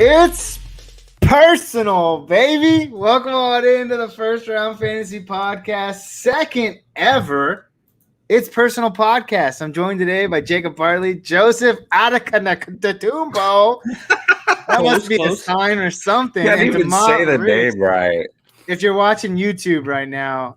It's personal, baby. Welcome on into the First Round Fantasy Podcast, second ever. It's personal podcast. I'm joined today by Jacob Bartley, Joseph Adekanatumbo. That must be a sign or something. Can't even say the name right. If you're watching YouTube right now,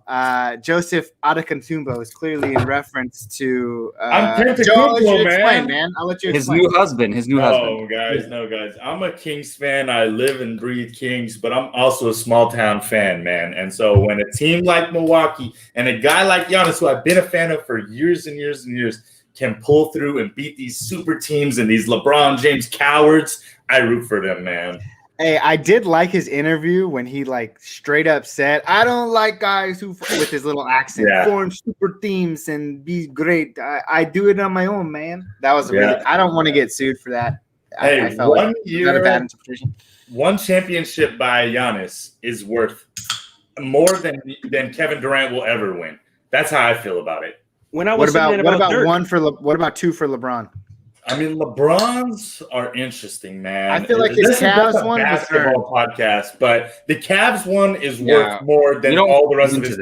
Joseph Adekanatumbo is clearly in reference to. I'm Tentacumbo, man. I'll let you His explain. new husband. No, guys. I'm a Kings fan. I live and breathe Kings, but I'm also a small town fan, man. And so when a team like Milwaukee and a guy like Giannis, who I've been a fan of for years and years and years, can pull through and beat these super teams and these LeBron James cowards, I root for them, man. Hey, I did like his interview when he straight up said, "I don't like guys who," with his little accent, form super teams and be great. I do it on my own, man. That was really. I don't want to get sued for that. Hey, I felt one like year, a bad interpretation. One championship by Giannis is worth more than Kevin Durant will ever win. That's how I feel about it. What about two for LeBron? I mean, LeBron's are interesting, man. I feel like his Cavs one was basketball podcast, but the Cavs one is worth more than all the rest of his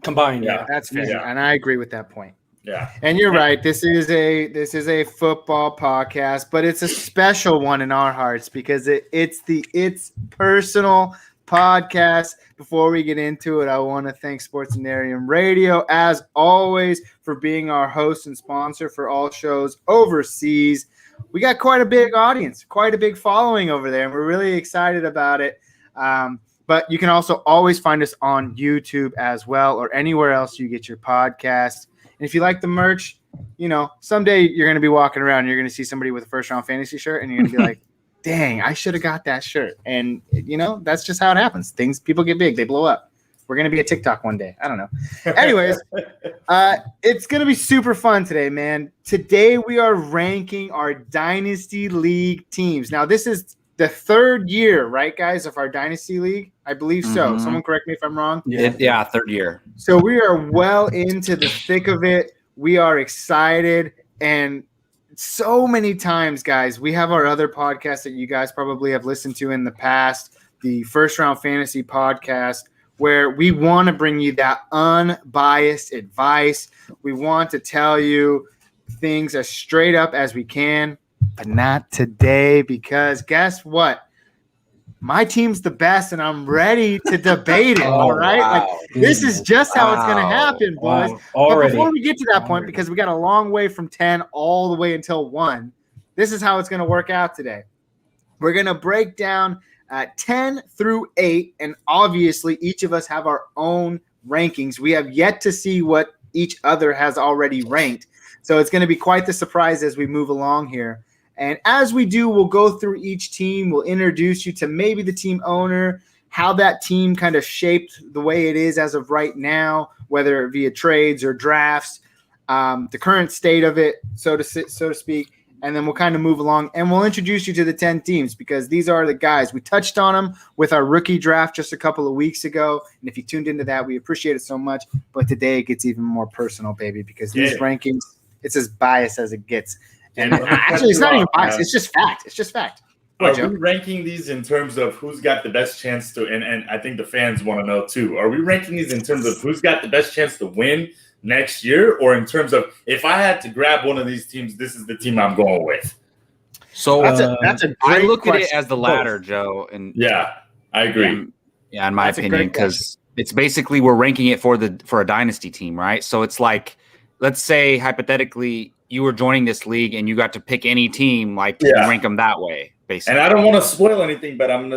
combined. Yeah, that's fair, and I agree with that point. Yeah, and you're right. This is a football podcast, but it's a special one in our hearts because it's personal podcast. Before we get into it, I want to thank Sportsanarium Radio, as always, for being our host and sponsor for all shows overseas. We got quite a big audience, quite a big following over there, and we're really excited about it. But you can also always find us on YouTube as well, or anywhere else you get your podcast. And if you like the merch, someday you're going to be walking around and you're going to see somebody with a first round fantasy shirt, and you're going to be like, dang, I should have got that shirt. And, that's just how it happens. People get big. They blow up. We're going to be a TikTok one day. I don't know. Anyways, it's going to be super fun today, man. Today we are ranking our Dynasty League teams. Now, this is the third year, right, guys, of our Dynasty League? I believe so. Mm-hmm. Someone correct me if I'm wrong. Yeah, third year. So we are well into the thick of it. We are excited. And so many times, guys, we have our other podcasts that you guys probably have listened to in the past, the First Round Fantasy Podcast, where we want to bring you that unbiased advice. We want to tell you things as straight up as we can, but not today, because guess what? My team's the best, and I'm ready to debate it. All right, wow. This is just how it's going to happen, boys. But before we get to that point, because we got a long way from 10 all the way until 1, this is how it's going to work out today. We're going to break down 10 through 8, and obviously each of us have our own rankings. We have yet to see what each other has already ranked, so it's going to be quite the surprise as we move along here. And as we do, we'll go through each team. We'll introduce you to maybe the team owner, how that team kind of shaped the way it is as of right now, whether via trades or drafts, the current state of it, so to speak. And then we'll kind of move along, and we'll introduce you to the 10 teams, because these are the guys. We touched on them with our rookie draft just a couple of weeks ago. And if you tuned into that, we appreciate it so much. But today it gets even more personal, baby, because these rankings, it's as biased as it gets. And actually, it's not even biased. It's just fact. Are we ranking these in terms of who's got the best chance to, and I think the fans want to know too, are we ranking these in terms of who's got the best chance to win next year, or in terms of if I had to grab one of these teams, this is the team I'm going with? So that's a great I look question. at it as the latter, Joe. And yeah, I agree. Yeah, in my opinion, because it's basically we're ranking it for a dynasty team, right? So it's like, let's say hypothetically, you were joining this league and you got to pick any team, you rank them that way, basically. And I don't want to spoil anything, but I'm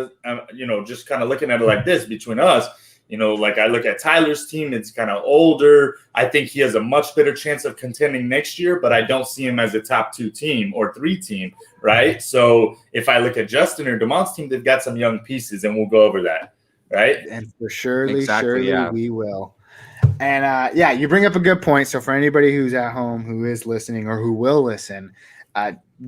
just kind of looking at it like this between us. I look at Tyler's team, it's kind of older. I think he has a much better chance of contending next year, but I don't see him as a top 2 team or 3 team, right? So if I look at Justin or DeMont's team, they've got some young pieces, and we'll go over that, right? And for surely we will. And you bring up a good point. So for anybody who's at home, who is listening or who will listen,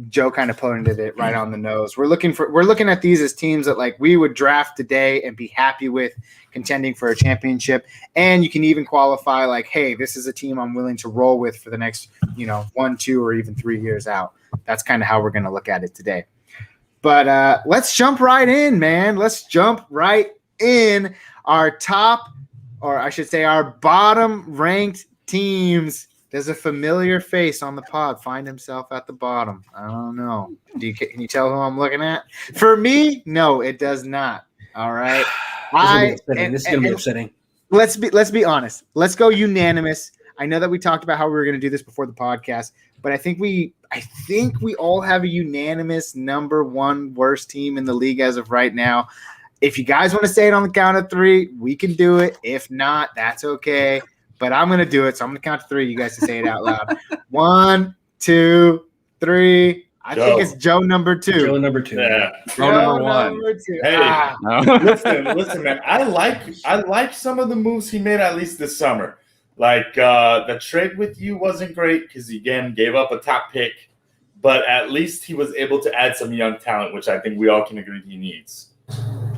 Joe kind of pointed it right on the nose. We're looking at these as teams that we would draft today and be happy with contending for a championship. And you can even qualify hey, this is a team I'm willing to roll with for the next 1, 2, or even 3 years out. That's kind of how we're going to look at it today. But let's jump right in, man. Let's jump right in. Our top, or I should say our bottom-ranked teams. Does a familiar face on the pod find himself at the bottom? I don't know. Can you tell who I'm looking at? For me, no, it does not. All right. This is gonna be upsetting. Let's be honest. Let's go unanimous. I know that we talked about how we were going to do this before the podcast, but I think we all have a unanimous number one worst team in the league as of right now. If you guys want to say it on the count of 3, we can do it. If not, that's okay. But I'm going to do it. So I'm going to count to 3. You guys can say it out loud. 1, 2, 3. I think it's Joe number 2. Joe number 2. Yeah. Joe number 1. Number 2. Hey, listen, man. I like some of the moves he made at least this summer. Like the trade with you wasn't great because he again gave up a top pick, but at least he was able to add some young talent, which I think we all can agree he needs.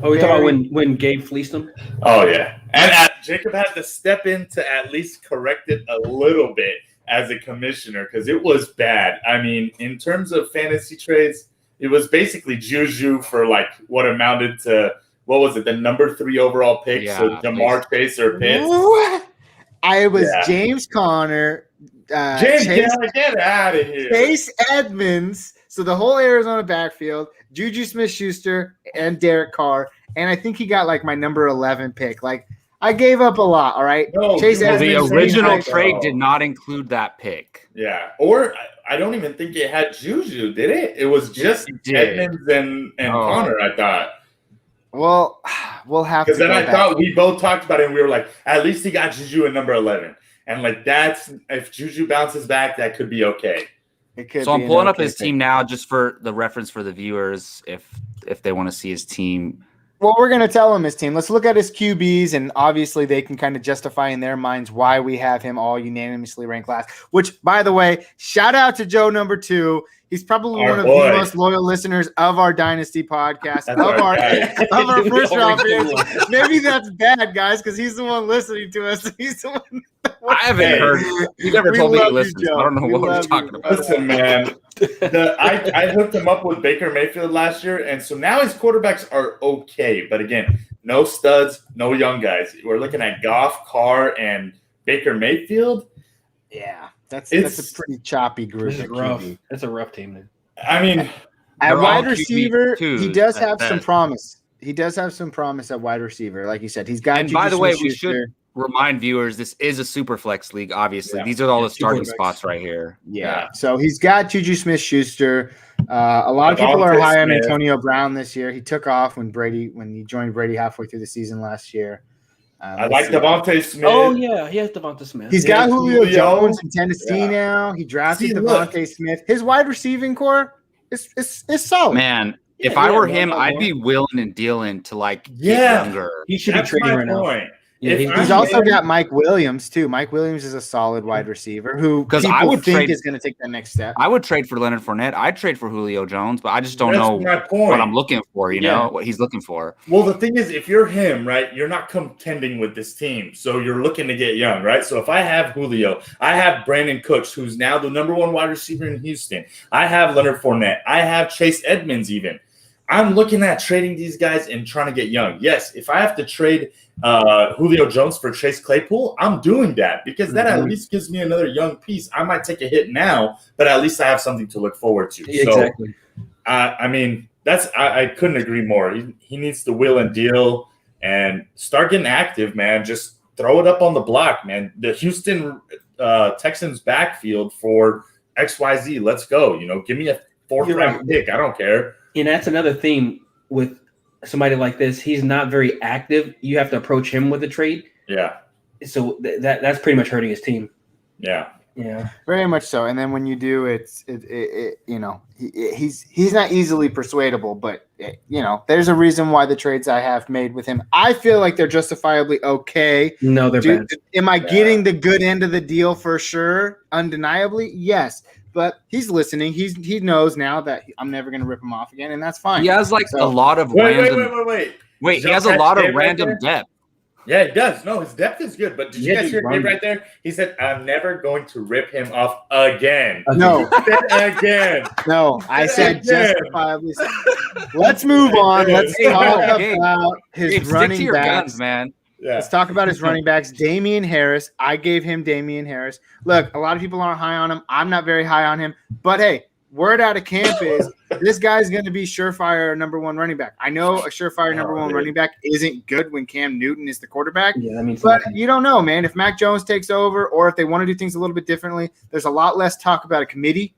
Oh, we talking about when Gabe fleeced him? Oh yeah, and Jacob had to step in to at least correct it a little bit as a commissioner because it was bad. I mean, in terms of fantasy trades, it was basically Juju for like what amounted to what was it, the number 3 overall pick? Yeah, so Jamar Chase or Pitts. What? I was James Conner, get out of here. Chase Edmonds. So the whole Arizona backfield, Juju Smith-Schuster and Derek Carr, and I think he got like my number 11 pick. Like I gave up a lot. All right, No, Chase Edmonds. The original trade did not include that pick. Yeah, or I don't even think it had Juju, did it? It was just Edmonds and Connor, I thought. Well, we'll have to. Because then I thought we both talked about it, and we were like, at least he got Juju at number 11, and like that's if Juju bounces back, that could be okay. It So I'm pulling up his team now, just for the reference for the viewers, if they want to see his team. Well, we're going to tell him his team. Let's look at his QBs, and obviously they can kind of justify in their minds why we have him all unanimously ranked last. Which, by the way, shout out to Joe number 2. He's probably one of the most loyal listeners of our Dynasty podcast, of our first round fans. Maybe that's bad, guys, because he's the one listening to us. He's the one. I haven't heard. You never told me he listens. I don't know what we're talking about. Listen, man. I hooked him up with Baker Mayfield last year, and so now his quarterbacks are okay. But again, no studs, no young guys. We're looking at Goff, Carr, and Baker Mayfield. Yeah, that's a pretty choppy group. This is rough. That's a rough team, man. I mean, at wide receiver, he does have some promise. He does have some promise at wide receiver, like you said. He's got. And by the way, we should remind viewers this is a super flex league. Obviously, these are all the starting spots right here. Yeah. So he's got Juju Smith-Schuster. A lot of people are high on Antonio Brown this year. He took off when he joined Brady halfway through the season last year. I like Devontae Smith. Oh yeah, he has Devontae Smith. He's got Julio Jones in Tennessee now. He drafted Devontae Smith. His wide receiving core is solid. Man, if I were him, I'd be willing and dealing to get younger. He should be trading right now. Yeah, he's also got Mike Williams too. Mike Williams is a solid wide receiver who people think is going to take that next step. I would trade for Leonard Fournette. I'd trade for Julio Jones, but I just don't know what I'm looking for. You know what he's looking for. Well, the thing is, if you're him, right, you're not contending with this team, so you're looking to get young, right? So if I have Julio, I have Brandon Cooks, who's now the number 1 wide receiver in Houston. I have Leonard Fournette. I have Chase Edmonds even. I'm looking at trading these guys and trying to get young. Yes, if I have to trade Julio Jones for Chase Claypool, I'm doing that because that at least gives me another young piece. I might take a hit now, but at least I have something to look forward to. Exactly. So, I mean, I couldn't agree more. He needs to wheel and deal and start getting active, man. Just throw it up on the block, man. The Houston Texans backfield for XYZ. Let's go. Give me a 4th round pick. I don't care. And that's another thing with somebody like this. He's not very active. You have to approach him with a trade. Yeah. So that's pretty much hurting his team. Yeah. Yeah. Very much so. And then when you do, he's not easily persuadable, but there's a reason why the trades I have made with him, I feel like they're justifiably okay. No, they're bad. Am I getting the good end of the deal for sure? Undeniably, yes. But he's listening. He knows now that I'm never going to rip him off again, and that's fine. He has a lot of random. Wait. Wait, he has a lot of random depth. Yeah, he does. No, his depth is good. But did you Yeah, guys he's hear him running. right there? He said, "I'm never going to rip him off again." No, He said again. no, I said Again. justifiably. Let's move on. Let's Hey, talk Gabe, about his Gabe, stick to running your backs. guns, man. Yeah. Let's talk about his running backs. Damian Harris. I gave him Damian Harris. Look, a lot of people aren't high on him. I'm not very high on him. But hey, word out of camp is this guy's going to be surefire number one running back. I know a surefire number one running back isn't good when Cam Newton is the quarterback. Yeah, that means But nothing. you don't know, man. If Mac Jones takes over or if they want to do things a little bit differently, there's a lot less talk about a committee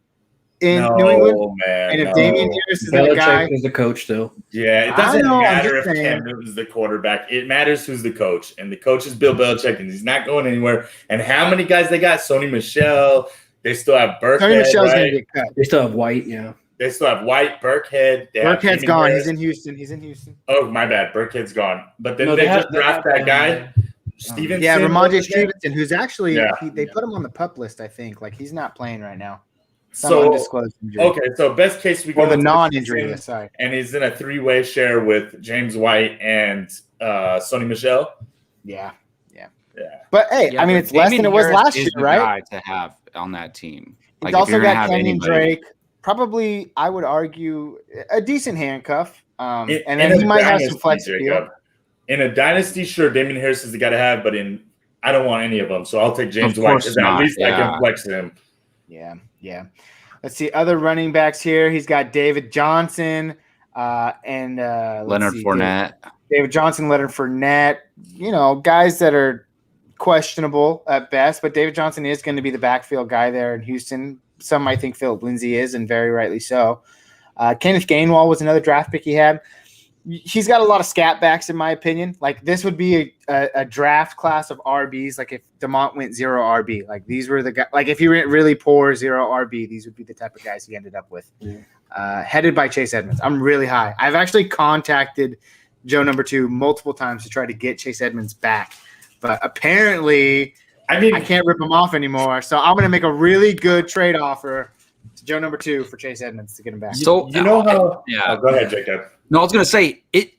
in New England. Man, And if Damian Harris is that guy, Belichick is the coach, though. Yeah, it I doesn't know, I'm matter if just saying. Cam Newton's the quarterback. It matters who's the coach. And the coach is Bill Belichick, and he's not going anywhere. And how many guys they got? Sony Michel. They still have Burkhead, Tony Michelle's going right? to get cut. They still have White, yeah. They still have White, Burkhead. They have Burkhead's Damian gone. Harris. He's in Houston. Oh, my bad. Burkhead's gone. But then No, they they just have- draft they that have, guy, Stevenson. Yeah, what Ramondre was his name? Stevenson, who's actually Yeah. they put him on the PUP list, I think. Like he's not playing right now. Some So, undisclosed injury. okay, so best case we go Or the into non-injury season, list, sorry. and he's in a three-way share with James White and Sony Michel. Yeah. Yeah. But hey, Yeah, I mean but it's less Damian than it was Harris last is year, the right? guy to have on that team. He's Like, if also you're gonna got have Kenyon anybody- Drake. Probably, I would argue, a decent handcuff. And In then a he might have some dynasty, flex appeal. Jacob. In a dynasty, sure, Damian Harris is the guy to have, but I don't want any of them, so I'll take James Of White course because at not, least I yeah. can flex him. Yeah. Let's see other running backs here. He's got David Johnson and let's Leonard see, Fournette. David Johnson, Leonard Fournette. You know, guys that are questionable at best, but David Johnson is going to be the backfield guy there in Houston. Some might think Philip Lindsay is, and very rightly so. Kenneth Gainwell was another draft pick he had. He's got a lot of scat backs, in my opinion. Like this would be a draft class of RBs. Like if DeMont went 0 RB, like these were the guys. Like if he went really poor 0 RB, these would be the type of guys he ended up with. Headed by Chase Edmonds. I'm really high. I've actually contacted Joe number 2 multiple times to try to get Chase Edmonds back, but apparently I can't rip him off anymore. So I'm going to make a really good trade offer to Joe number 2 for Chase Edmonds to get him back. So you know how? Yeah. Go ahead, Jacob. No, I was gonna say it.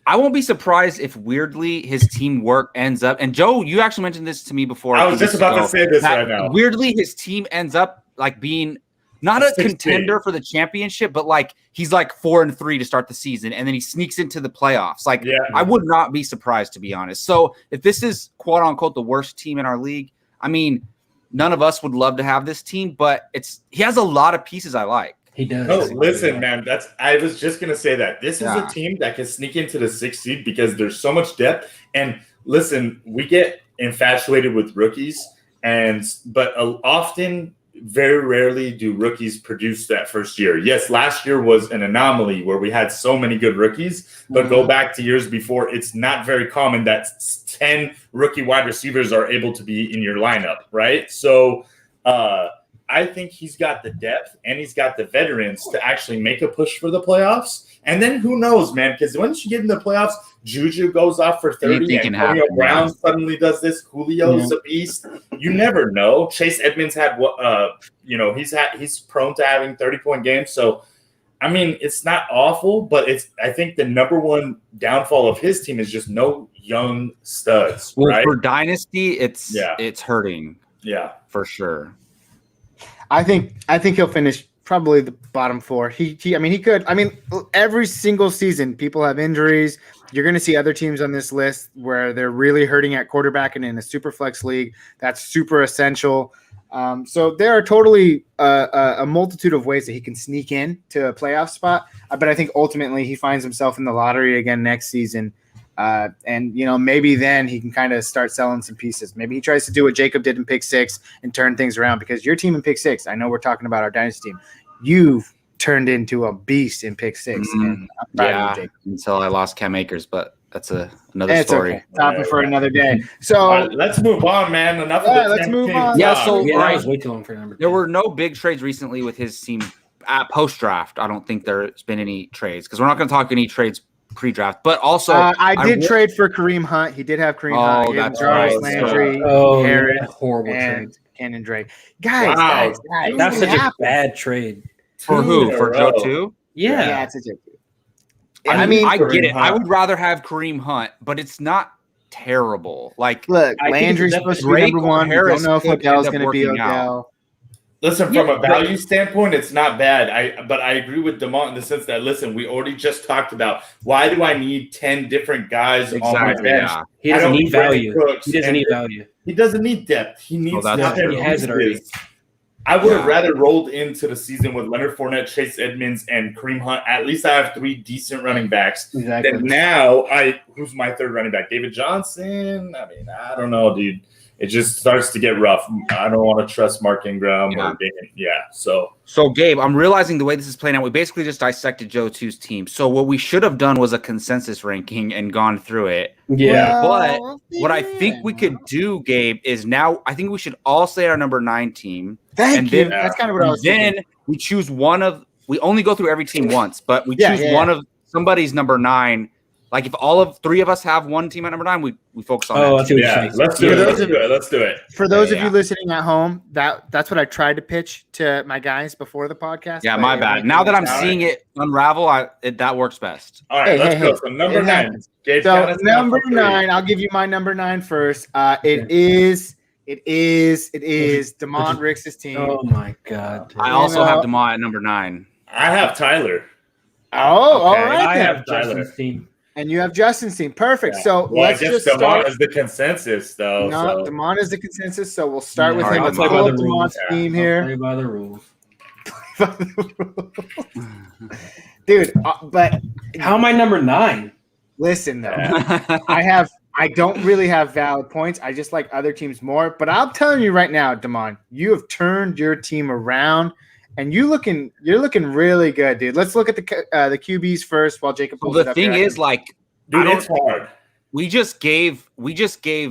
I won't be surprised if weirdly his teamwork ends up. And Joe, you actually mentioned this to me before. I was just about to say this that right now. Weirdly, his team ends up like being not a 16. contender for the championship, but like he's like 4-3 to start the season, and then he sneaks into the playoffs. Like Yeah. I would not be surprised, to be honest. So if this is quote unquote the worst team in our league, I mean, none of us would love to have this team, but he has a lot of pieces I like. He does. No, listen, man. I was just gonna say that this is Yeah. a team that can sneak into the 6th seed because there's so much depth. And listen, we get infatuated with rookies, but often, very rarely, do rookies produce that first year. Yes, last year was an anomaly where we had so many good rookies, but go back to years before. It's not very common that 10 rookie wide receivers are able to be in your lineup, right? So, I think he's got the depth and he's got the veterans to actually make a push for the playoffs. And then who knows, man? Because once you get in the playoffs, Juju goes off for 30, Anything can Antonio happen, Brown man. suddenly does this. Julio's a beast. You never know. Chase Edmonds had he's prone to having 30-point games. So, I mean, it's not awful, but I think the number one downfall of his team is just no young studs, Well, right? for Dynasty, it's hurting. Yeah. For sure. I think he'll finish probably the bottom 4. He could. I mean, every single season, people have injuries. You're going to see other teams on this list where they're really hurting at quarterback, and in a super flex league, that's super essential. So there are totally a multitude of ways that he can sneak in to a playoff spot. But I think ultimately he finds himself in the lottery again next season. And maybe then he can kind of start selling some pieces. Maybe he tries to do what Jacob did in pick 6 and turn things around, because your team in pick 6, I know we're talking about our dynasty team. You've turned into a beast in pick 6. And I'm proud of you, Jacob. Until I lost Cam Akers, but that's another story. Okay. Topic for another day. So All right, let's move on, man. Enough of the let's move teams. on. Yeah, so Yeah, that was way too long for number 10. There were no big trades recently with his team at post-draft. I don't think there's been any trades because we're not going to talk any trades pre-draft. But also, I did trade for Kareem Hunt. He did have Kareem Hunt. He had that's Jarvis right. Landry, Harris, horrible trade. and Kenyon Drake. Guys, Wow. guys. That's what such a happened? bad trade. for Two who? in a For Joe row. too? Yeah. Yeah, it's a joke. I mean, I Kareem get it. I Hunt. would rather have Kareem Hunt, but it's not terrible. Like, look, I think Landry's it's supposed to be Drake number or one. We Harris don't know if could Odell's end up going to be working out. Odell. Listen, from a value standpoint, it's not bad. But I agree with DeMont in the sense that, listen, we already just talked about why do I need 10 different guys on my Exactly, bench? yeah. He doesn't need value. He doesn't need value. He doesn't need depth. He needs that's top true. 10 He has it already. pieces. I would have Yeah. rather rolled into the season with Leonard Fournette, Chase Edmonds, and Kareem Hunt. At least I have 3 decent running backs. Exactly. Then now, who's my third running back? David Johnson? I mean, I don't know, dude. It just starts to get rough. I don't want to trust Mark Ingram. So Gabe, I'm realizing the way this is playing out, we basically just dissected Joe 2's team. So what we should have done was a consensus ranking and gone through it. Yeah. But what I think we could do, Gabe, is now I think we should all say our number 9 team. Thank you. Then, That's kind of what I was thinking. Then we choose one of. We only go through every team once, but we choose one of somebody's number 9. Like if all of 3 of us have one team at number 9, we focus on that. Let's do it. Let's do it. For those of you listening at home, that's what I tried to pitch to my guys before the podcast. Yeah, my bad. Now that I'm seeing it unravel, that works best. All right, let's go. So number 9. So number 9, I'll give you my number 9 first. It is DeMont Ricks' team. Oh my God! I also have DeMont at number 9. I have Tyler. Oh, all right. I then. have Justin's team. And you have Justin's team. Perfect. Yeah. So let's just DeMont start. is the consensus, though. No, DeMont is the consensus. So we'll start with all him. right, Let's I'll pull play up DeMont's team here. Play by the rules. Dude, but How am I number 9? listen though, I don't really have valid points. I just like other teams more. But I'm telling you right now, DeMont, you have turned your team around, and you're looking really good, dude. Let's look at the QBs first while Jacob pulls it The up thing here. is, like, Dude, it's hard. we just gave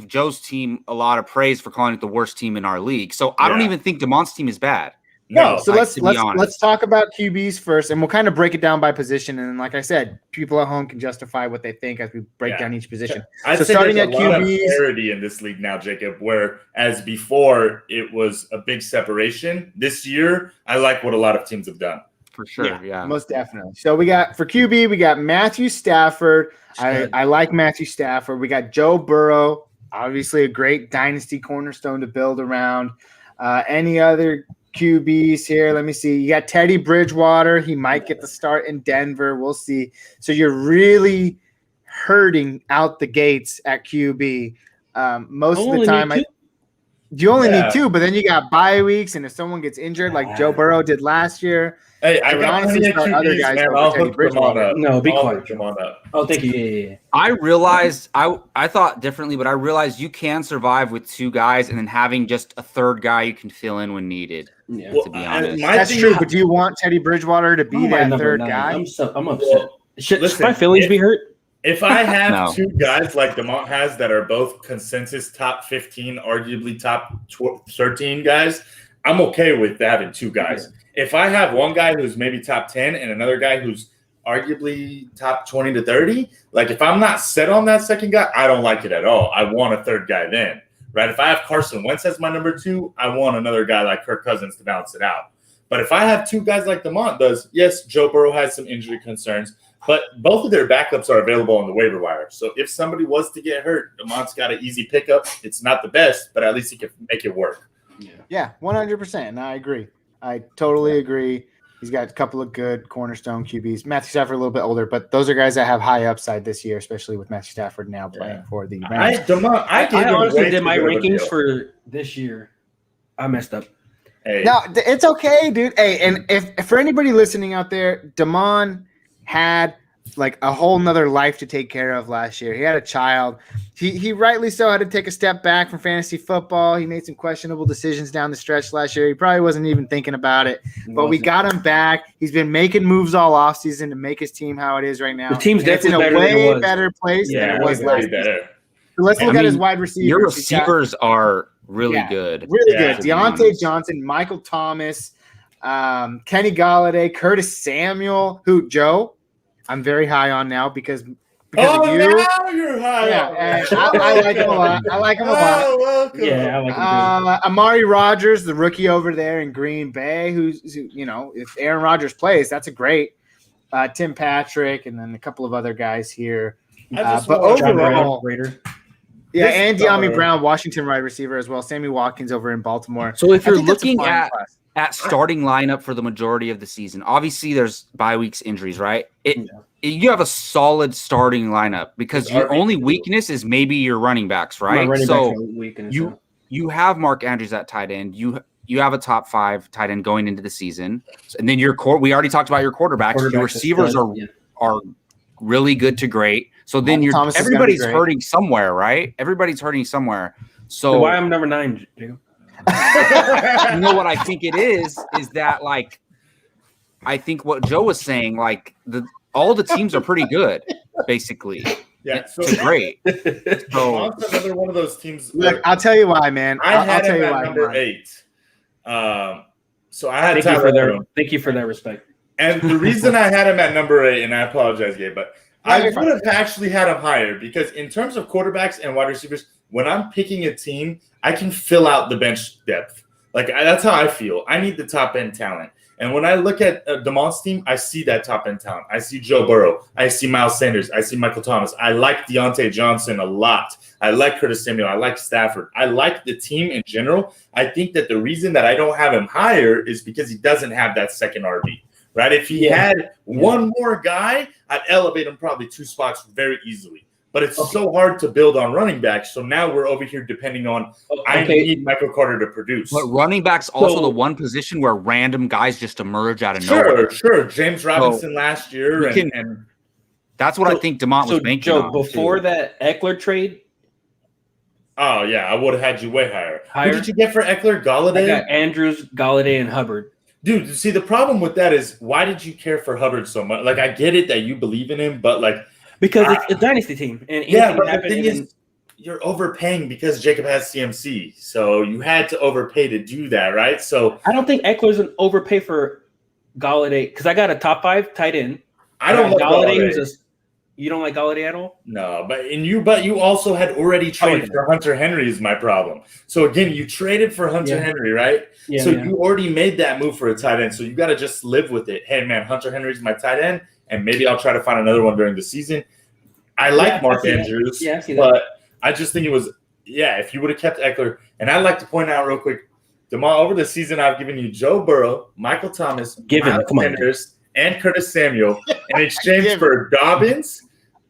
Joe's team a lot of praise for calling it the worst team in our league. So I don't even think DeMont's team is bad. No, so like, let's talk about QBs first, and we'll kind of break it down by position. And like I said, people at home can justify what they think as we break down each position. So starting at a lot of QBs, parity in this league now, Jacob. Whereas before it was a big separation. This year, I like what a lot of teams have done. For sure, yeah. most definitely. So we got for QB, we got Matthew Stafford. I like Matthew Stafford. We got Joe Burrow, obviously a great dynasty cornerstone to build around. Any other QBs here? Let me see. You got Teddy Bridgewater. He might get the start in Denver. We'll see. So you're really hurting out the gates at QB. Most of the time, you only need 2, but then you got bye weeks, and if someone gets injured, like Joe Burrow did last year, hey, I got honestly start QBs, other guys. Man, I'll hook them on up. No, be quiet. Come on up. Oh, thank you. Yeah. I realized I thought differently, but I realized you can survive with 2 guys and then having just a third guy you can fill in when needed. Yeah. To be honest, that's true. But do you want Teddy Bridgewater to be that third guy? I'm upset. Should my feelings be hurt? If I have 2 guys like DeMont has that are both consensus top 15, arguably top 13 guys, I'm okay with having 2 guys. Yeah. If I have one guy who's maybe top 10 and another guy who's arguably top 20 to 30, like if I'm not set on that second guy, I don't like it at all. I want a third guy then, right? If I have Carson Wentz as my number 2, I want another guy like Kirk Cousins to balance it out. But if I have 2 guys like DeMont does, yes, Joe Burrow has some injury concerns, but both of their backups are available on the waiver wire. So if somebody was to get hurt, DeMont's got an easy pickup. It's not the best, but at least he can make it work. Yeah, 100%. And I agree. I totally agree. He's got a couple of good cornerstone QBs. Matthew Stafford a little bit older, but those are guys that have high upside this year, especially with Matthew Stafford now playing for the Rams. I honestly did my rankings for this year. I messed up. Hey. No, it's okay, dude. Hey, and if for anybody listening out there, DeMont had like a whole nother life to take care of last year. He had a child. He rightly so had to take a step back from fantasy football. He made some questionable decisions down the stretch last year. He probably wasn't even thinking about it, but we got him back. He's been making moves all offseason to make his team how it is right now. The team's definitely in a way better place than it was last year. So let's look at his wide receivers. Your receivers are really good. Really good. Deontay Johnson, Michael Thomas, Kenny Galladay, Curtis Samuel, who Joe, I'm very high on now because of you. Now you're high. Yeah, I like him a lot. I like him a lot. Welcome. Yeah, I like him. Amari Rodgers, the rookie over there in Green Bay, who's if Aaron Rodgers plays, that's a great. Tim Patrick, and then a couple of other guys here. But overall, Yeah, and De'Ami Brown, Washington wide receiver as well. Sammy Watkins over in Baltimore. So if you're looking at starting lineup for the majority of the season, obviously there's bye weeks, injuries, right? You have a solid starting lineup because your only weakness is maybe your running backs, right? You have Mark Andrews at tight end. You have a top 5 tight end going into the season, and then we already talked about your quarterbacks. Your receivers are really good to great. So then everybody's hurting somewhere, right? Everybody's hurting somewhere. So why I'm number 9, Jacob? You know what I think it is that like I think what Joe was saying, like all the teams are pretty good, basically. Yeah, so great. So another one of those teams. Look, I'll tell you why, man. I'll tell you why. Number 8. So I had thank you for that respect. And the reason I had him at number 8, and I apologize, Gabe, but I would have actually had him higher because in terms of quarterbacks and wide receivers, when I'm picking a team, I can fill out the bench depth. Like that's how I feel. I need the top end talent. And when I look at DeMont's team, I see that top end talent. I see Joe Burrow. I see Miles Sanders. I see Michael Thomas. I like Deontay Johnson a lot. I like Curtis Samuel. I like Stafford. I like the team in general. I think that the reason that I don't have him higher is because he doesn't have that second RB. Right? If he had one more guy, I'd elevate him probably 2 spots very easily. But it's so hard to build on running backs. So now we're over here depending on I need Michael Carter to produce. But running backs also the one position where random guys just emerge out of nowhere. Sure. James Robinson last year. And that's what I think DeMont was banking Joe, on. Before that Eckler trade. Oh, yeah. I would have had you way higher. Who did you get for Eckler? Galladay? I got Andrews, Galladay, and Hubbard. Dude, see, the problem with that is why did you care for Hubbard so much? Like, I get it that you believe in him, but like because it's a dynasty team, and but the thing is, you're overpaying because Jacob has CMC, so you had to overpay to do that, right? So I don't think Eckler's an overpay for Galladay because I got a top 5 tight end. I don't like Galladay. You don't like Galladay at all? No, but you also had already traded for Hunter Henry is my problem. So again, you traded for Hunter Henry, right? Yeah, you already made that move for a tight end, so you got to just live with it. Hey, man, Hunter Henry's my tight end, and maybe I'll try to find another one during the season. I like Mark Andrews, but I just think it was, if you would have kept Eckler. And I'd like to point out real quick, DeMar, over the season, I've given you Joe Burrow, Michael Thomas, Miles Sanders, and Curtis Samuel in exchange for Dobbins,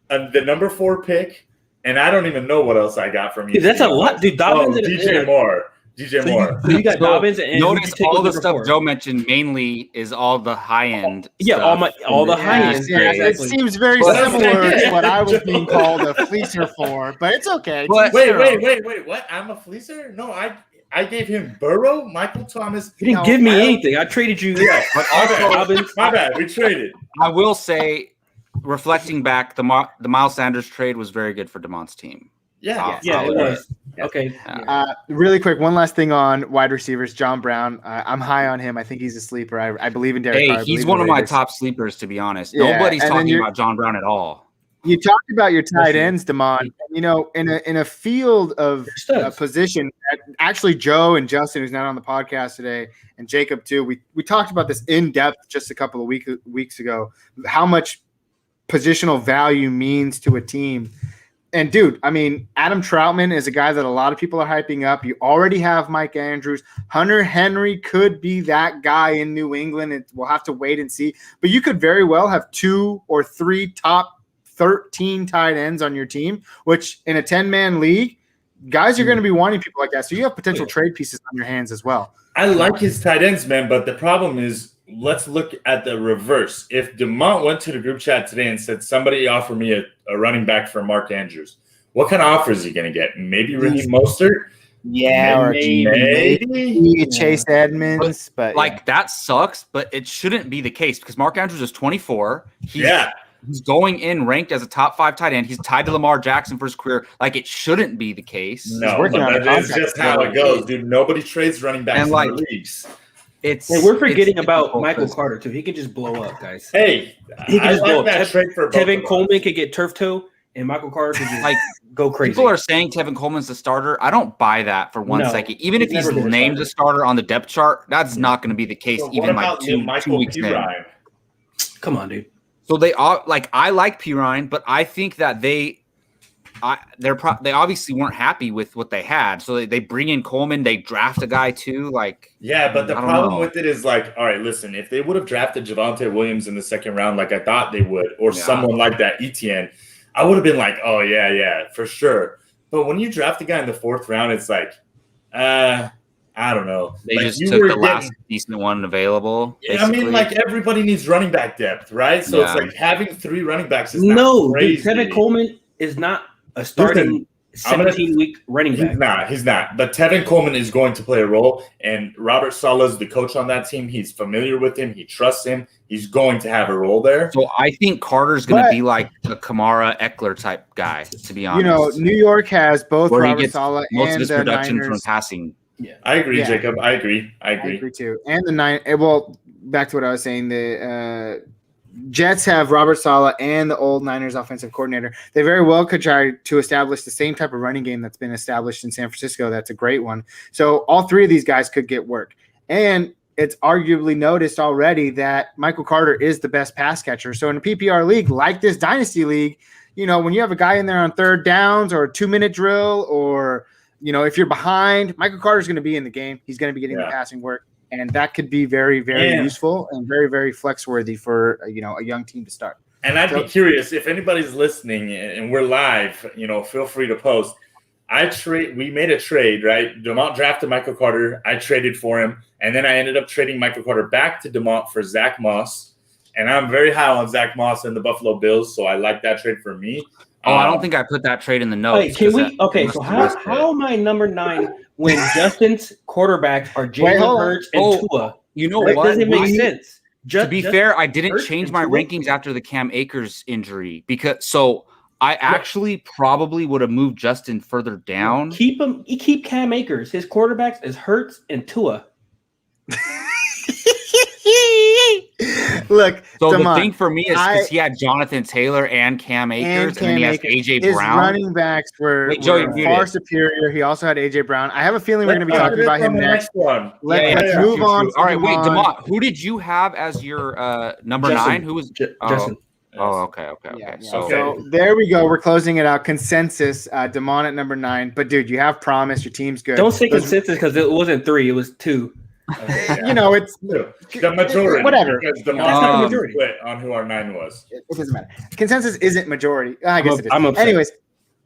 the number 4 pick, and I don't even know what else I got from you. Dude, that's a lot, dude. Dobbins DJ Moore. So you got Dobbins and notice all the stuff Joe mentioned mainly is all the high end. Yeah, all the high end. Yeah, it seems very similar to what I was being called a fleacer for, but it's okay. But wait, what? I'm a fleacer? No, I gave him Burrow, Michael Thomas. You didn't give me anything. I traded you. Yeah, but also, my bad. We traded. I will say, reflecting back, the Miles Sanders trade was very good for DeMont's team. Yeah, it was. Okay. Really quick, one last thing on wide receivers. John Brown, I'm high on him. I think he's a sleeper. I believe in Derek Carr. He's one of my top sleepers, to be honest. Nobody's talking about John Brown at all. You talked about your tight ends, DeMont. You know, in a field of position, actually Joe and Justin, who's not on the podcast today, and Jacob too, we talked about this in depth just a couple of weeks ago, how much positional value means to a team. And, dude, I mean, Adam Troutman is a guy that a lot of people are hyping up. You already have Mike Andrews. Hunter Henry could be that guy in New England. We'll have to wait and see. But you could very well have 2 or 3 top 13 tight ends on your team, which in a 10-man league, guys are going to be wanting people like that. So you have potential trade pieces on your hands as well. I like his tight ends, man, but the problem is, let's look at the reverse. If DeMont went to the group chat today and said, somebody offer me a running back for Mark Andrews, what kind of offers is he going to get? Maybe Ricky Mostert? Yeah, or maybe Chase Edmonds. But that sucks, but it shouldn't be the case because Mark Andrews is 24. He's going in ranked as a top 5 tight end. He's tied to Lamar Jackson for his career. Like, it shouldn't be the case. No, but that's just how it goes, dude. Nobody trades running backs in the leagues. We're forgetting about Michael Carter too. He could just blow up, guys. Hey, he could just blow up. Tevin Coleman could get turf toe, and Michael Carter could just go crazy. People are saying Tevin Coleman's the starter. I don't buy that for one second. Even if he's named a starter on the depth chart, that's not going to be the case. So even like 2 weeks in. Come on, dude. So they are I like Pirine, but I think that they obviously weren't happy with what they had, so they bring in Coleman. They draft a guy too, like but the problem with it is like, all right, listen, if they would have drafted Javonte Williams in the second round, like I thought they would, or someone like that, Etienne, I would have been like, oh yeah, for sure. But when you draft a guy in the fourth round, it's like, I don't know. They like just took the last decent one available. I mean, like everybody needs running back depth, right? So it's like having 3 running backs is not crazy. Tevin Coleman is not a starting 17-week running back. He's not. But Tevin Coleman is going to play a role, and Robert Saleh's the coach on that team. He's familiar with him. He trusts him. He's going to have a role there. So I think Carter's going to be like a Kamara Eckler type guy, to be honest. New York has both Robert Saleh and most of his production Niners. from passing. Yeah, I agree, Jacob. I agree too. And the Niners. Well, back to what I was saying. The Jets have Robert Saleh and the old Niners offensive coordinator. They very well could try to establish the same type of running game that's been established in San Francisco. That's a great one. So all 3 of these guys could get work. And it's arguably noticed already that Michael Carter is the best pass catcher. So in a PPR league like this Dynasty league, when you have a guy in there on third downs or a 2-minute drill or if you're behind, Michael Carter's going to be in the game. He's going to be getting the passing work. And that could be very, very useful and very, very flex-worthy for a young team to start. And I'd be curious if anybody's listening and we're live. Feel free to post. We made a trade, right? DeMont drafted Michael Carter. I traded for him, and then I ended up trading Michael Carter back to DeMont for Zach Moss. And I'm very high on Zach Moss and the Buffalo Bills, so I like that trade for me. I don't think I put that trade in the notes. Wait, so how am I number 9 when Justin's quarterbacks are Jalen Hurts and Tua? You know what? Doesn't make sense. To be fair, I didn't change my rankings after the Cam Akers injury so I actually probably would have moved Justin further down. Keep Cam Akers. His quarterbacks is Hurts and Tua. Look, so the thing for me is because he had Jonathan Taylor and Cam Akers, and then he has AJ Brown. His running backs were far superior. He also had AJ Brown. I have a feeling we're going to be talking about him next. Let's move on. All right, wait, DeMont, who did you have as your number Justin. 9? Who was Justin? Oh, okay. Yeah. So there we go. We're closing it out. Consensus, DeMont at number 9. But dude, you have promise. Your team's good. Don't say consensus because it wasn't 3. It was 2. It's the majority. Whatever. Because the majority split on who our 9 was. It doesn't matter. Consensus isn't majority. I guess it is. Anyways,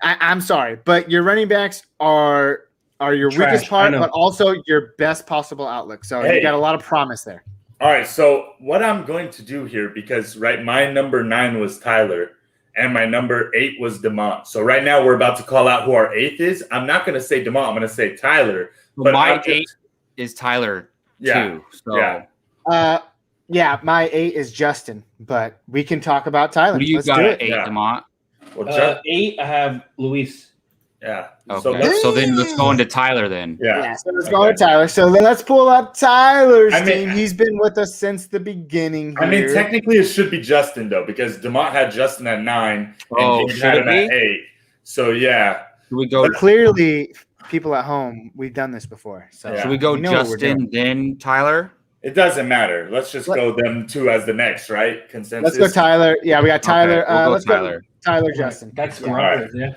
I'm sorry, but your running backs are your weakest part, but also your best possible outlook. So you got a lot of promise there. All right. So what I'm going to do here, because my number 9 was Tyler, and my number 8 was DeMont. So right now we're about to call out who our 8th is. I'm not going to say DeMont. I'm going to say Tyler. But my 8 is Tyler too. So my 8 is Justin, but we can talk about Tyler. Who do you got at 8, DeMont? 8, I have Luis. Yeah. Okay. So then let's go into Tyler then. Yeah. So let's go to Tyler. So then let's pull up Tyler's team. He's been with us since the beginning. Technically it should be Justin though, because DeMont had Justin at 9 and he had him at 8. So yeah. Should we go? But clearly, people at home, we've done this before. So should we go Justin then Tyler? It doesn't matter. Let's just go them 2 as the next, right? Consensus. Let's go Tyler. Yeah, we got Tyler. We'll let's Tyler. Go Tyler Justin. That's Garoppolo,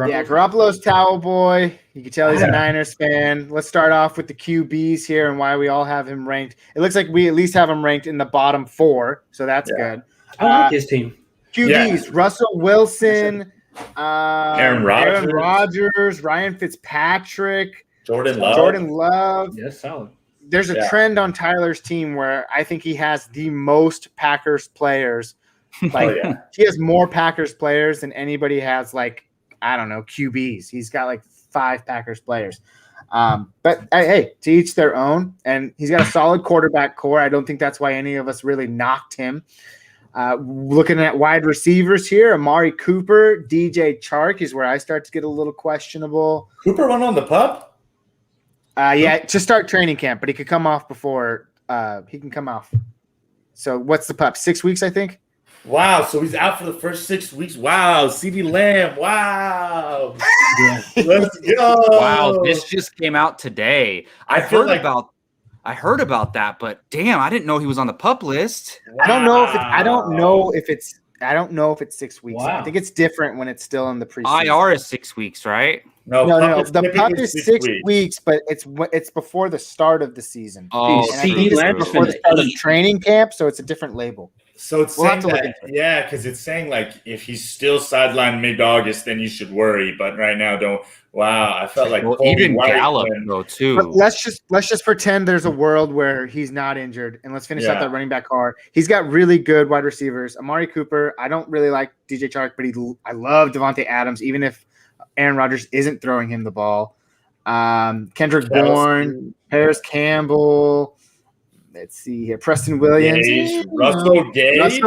Yeah, Garoppolo's towel boy. You can tell he's a Niners fan. Let's start off with the QBs here and why we all have him ranked. It looks like we at least have him ranked in the bottom 4, so that's good. I like his team. QBs, Russell Wilson, Aaron Rodgers, Ryan Fitzpatrick, Jordan Love. Yes, solid. There's a trend on Tyler's team where I think he has the most Packers players. He has more Packers players than anybody has, QBs. He's got 5 Packers players. But hey, to each their own. And he's got a solid quarterback core. I don't think that's why any of us really knocked him. Looking at wide receivers here, Amari Cooper, DJ Chark is where I start to get a little questionable. Cooper went on the pup? To start training camp, but he could come off before he can come off. So what's the pup? 6 weeks, I think. Wow, so he's out for the first 6 weeks. Wow, CeeDee Lamb. Wow. Let's go. Wow, this just came out today. I heard about that, but damn, I didn't know he was on the pup list. Wow. I don't know if it's I don't know if it's 6 weeks. Wow. I think it's different when it's still in the preseason. IR is 6 weeks, right? No. The pup is 6 weeks, but it's before the start of the season. Oh, and I think it's before the start of training camp, so it's a different label. So it's saying that, yeah, because it's saying like if he's still sidelined mid-August, then you should worry. But right now, don't. Wow, I felt like even Gallup though too. But let's just pretend there's a world where he's not injured, and let's finish out that running back car. He's got really good wide receivers. Amari Cooper. I don't really like DJ Chark, but I love Devontae Adams, even if Aaron Rodgers isn't throwing him the ball. Kendrick Bourne, Harris Campbell. Let's see here. Preston Williams. Russell Gage.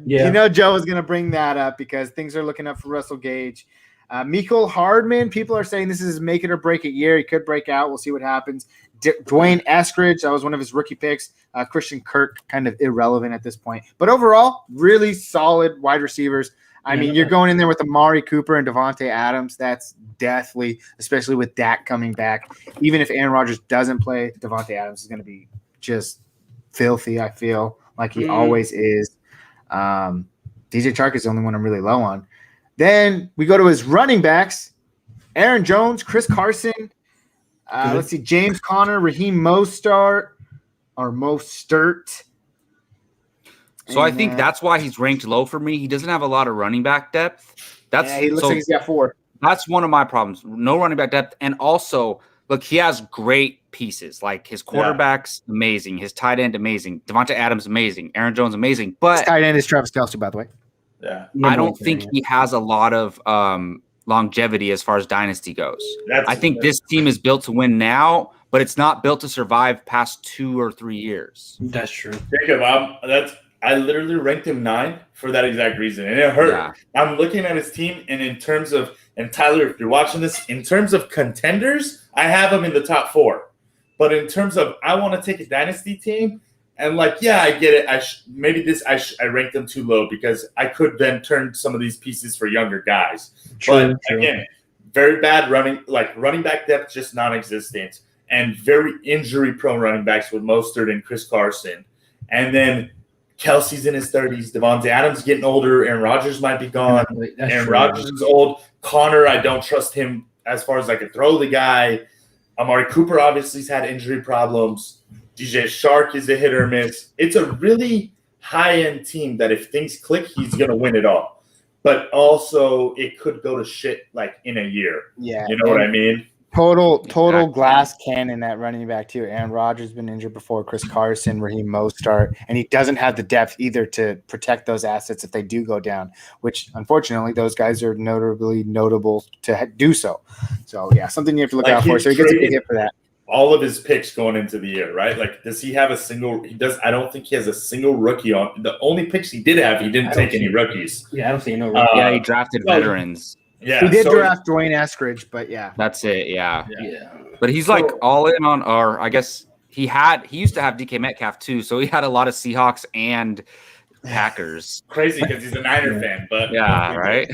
You know Joe was going to bring that up because things are looking up for Russell Gage. Mecole Hardman, people are saying this is make it or break it year. He could break out. We'll see what happens. Dwayne Eskridge, that was one of his rookie picks. Christian Kirk, kind of irrelevant at this point. But overall, really solid wide receivers. I mean, you're going in there with Amari Cooper and Devontae Adams. That's deathly, especially with Dak coming back. Even if Aaron Rodgers doesn't play, Devontae Adams is going to be just filthy, I feel, like he always is. DJ Chark is the only one I'm really low on. Then we go to his running backs, Aaron Jones, Chris Carson. Let's see, James Conner, Raheem Mostert. So I think that's why he's ranked low for me. He doesn't have a lot of running back depth. He looks like he's got 4. That's one of my problems. No running back depth. And also, look, he has great pieces. Like his quarterback's amazing. His tight end, amazing. Devontae Adams, amazing. Aaron Jones, amazing. But his tight end is Travis Kelce, by the way. Yeah. I don't think he has a lot of longevity as far as dynasty goes. I think this team is built to win now, but it's not built to survive past 2 or 3 years. That's true. Jacob, I literally ranked him 9 for that exact reason, and it hurt. Yeah. I'm looking at his team, and in terms of – and Tyler, if you're watching this, in terms of contenders, I have him in the top 4. But in terms of I want to take a dynasty team – and I get it. I ranked them too low because I could then turn some of these pieces for younger guys. True. Again, very bad running back depth, just non-existent, and very injury-prone running backs with Mostert and Chris Carson. And then Kelsey's in his 30s. Devontae Adams getting older. Aaron Rodgers might be gone. Aaron Rodgers is old. Connor, I don't trust him as far as I can throw the guy. Amari Cooper obviously has had injury problems. DJ Chark is a hit or miss. It's a really high-end team that if things click, he's going to win it all. But also, it could go to shit like in a year. Yeah. You know what I mean? Total glass cannon, that running back too. Aaron Rodgers has been injured before, Chris Carson, Raheem Mostert, and he doesn't have the depth either to protect those assets if they do go down, which unfortunately those guys are notable to do so. So yeah, something you have to look out for. So he gets a big hit for that. All of his picks going into the year, right? Like, does he have a single? He does. I don't think he has a single rookie on. The only picks he did have, he didn't take any rookies. Yeah, I don't see no rookies. He drafted veterans. Yeah, he did draft Dwayne Eskridge, but that's it. Yeah. But he's all in on, or I guess he used to have DK Metcalf too, so he had a lot of Seahawks and Packers. Crazy because he's a Niner fan, but right.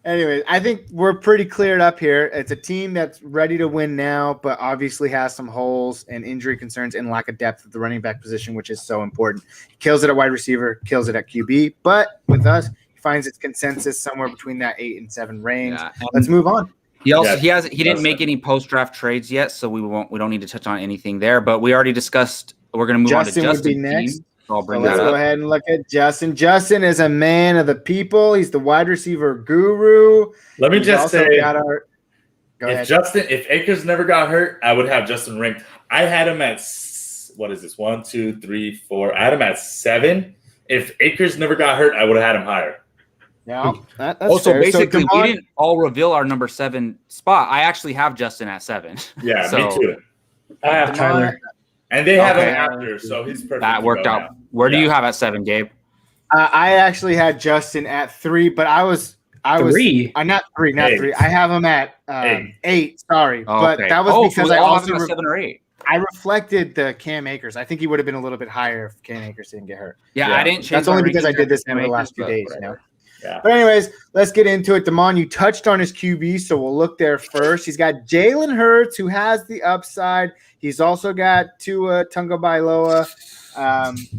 Anyway, I think we're pretty cleared up here. It's a team that's ready to win now, but obviously has some holes and injury concerns and lack of depth at the running back position, which is so important. He kills it at wide receiver, kills it at QB, but with us, he finds its consensus somewhere between that 8 and 7 range. Let's move on. He didn't make any post-draft trades yet, so we don't need to touch on anything there, but we already discussed we're going to move on to Justin would be next. So let's go ahead and look at Justin. Justin is a man of the people. He's the wide receiver guru. Let me just say, if Akers never got hurt, I would have Justin ranked. I had him at, what is this, 1, 2, 3, 4. I had him at 7. If Akers never got hurt, I would have had him higher. Yeah, that's also fair. basically we didn't all reveal our number 7 spot. I actually have Justin at 7. Yeah, me too. I have Tyler. And they have him after, so he's perfect. That worked out. Where do you have at 7, Gabe? I actually had Justin at 3, but I was 3. Not 3. I have him at 8. Sorry, but that was because I also have 7 or 8. I reflected the Cam Akers. I think he would have been a little bit higher if Cam Akers didn't get hurt. Yeah, I didn't change. That's only because I did this in the last few days. Yeah. But anyways, let's get into it. Damon, you touched on his QB, so we'll look there first. He's got Jalen Hurts, who has the upside. He's also got Tua Tagovailoa,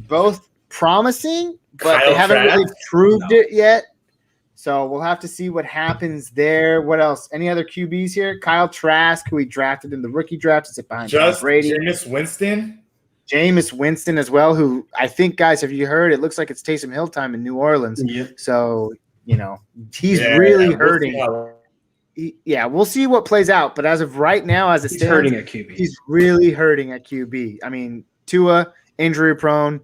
both promising, but Kyle they haven't really Trask? proved it yet. So we'll have to see what happens there. What else? Any other QBs here? Kyle Trask, who we drafted in the rookie draft, is it behind Tom Brady? Jameis Winston. Jameis Winston as well, who I think, guys, have you heard? It looks like it's Taysom Hill time in New Orleans. Yeah. So, he's really hurting. We'll see what plays out. But as of right now, as it stands, hurting at QB. He's really hurting at QB. I mean, Tua, injury prone.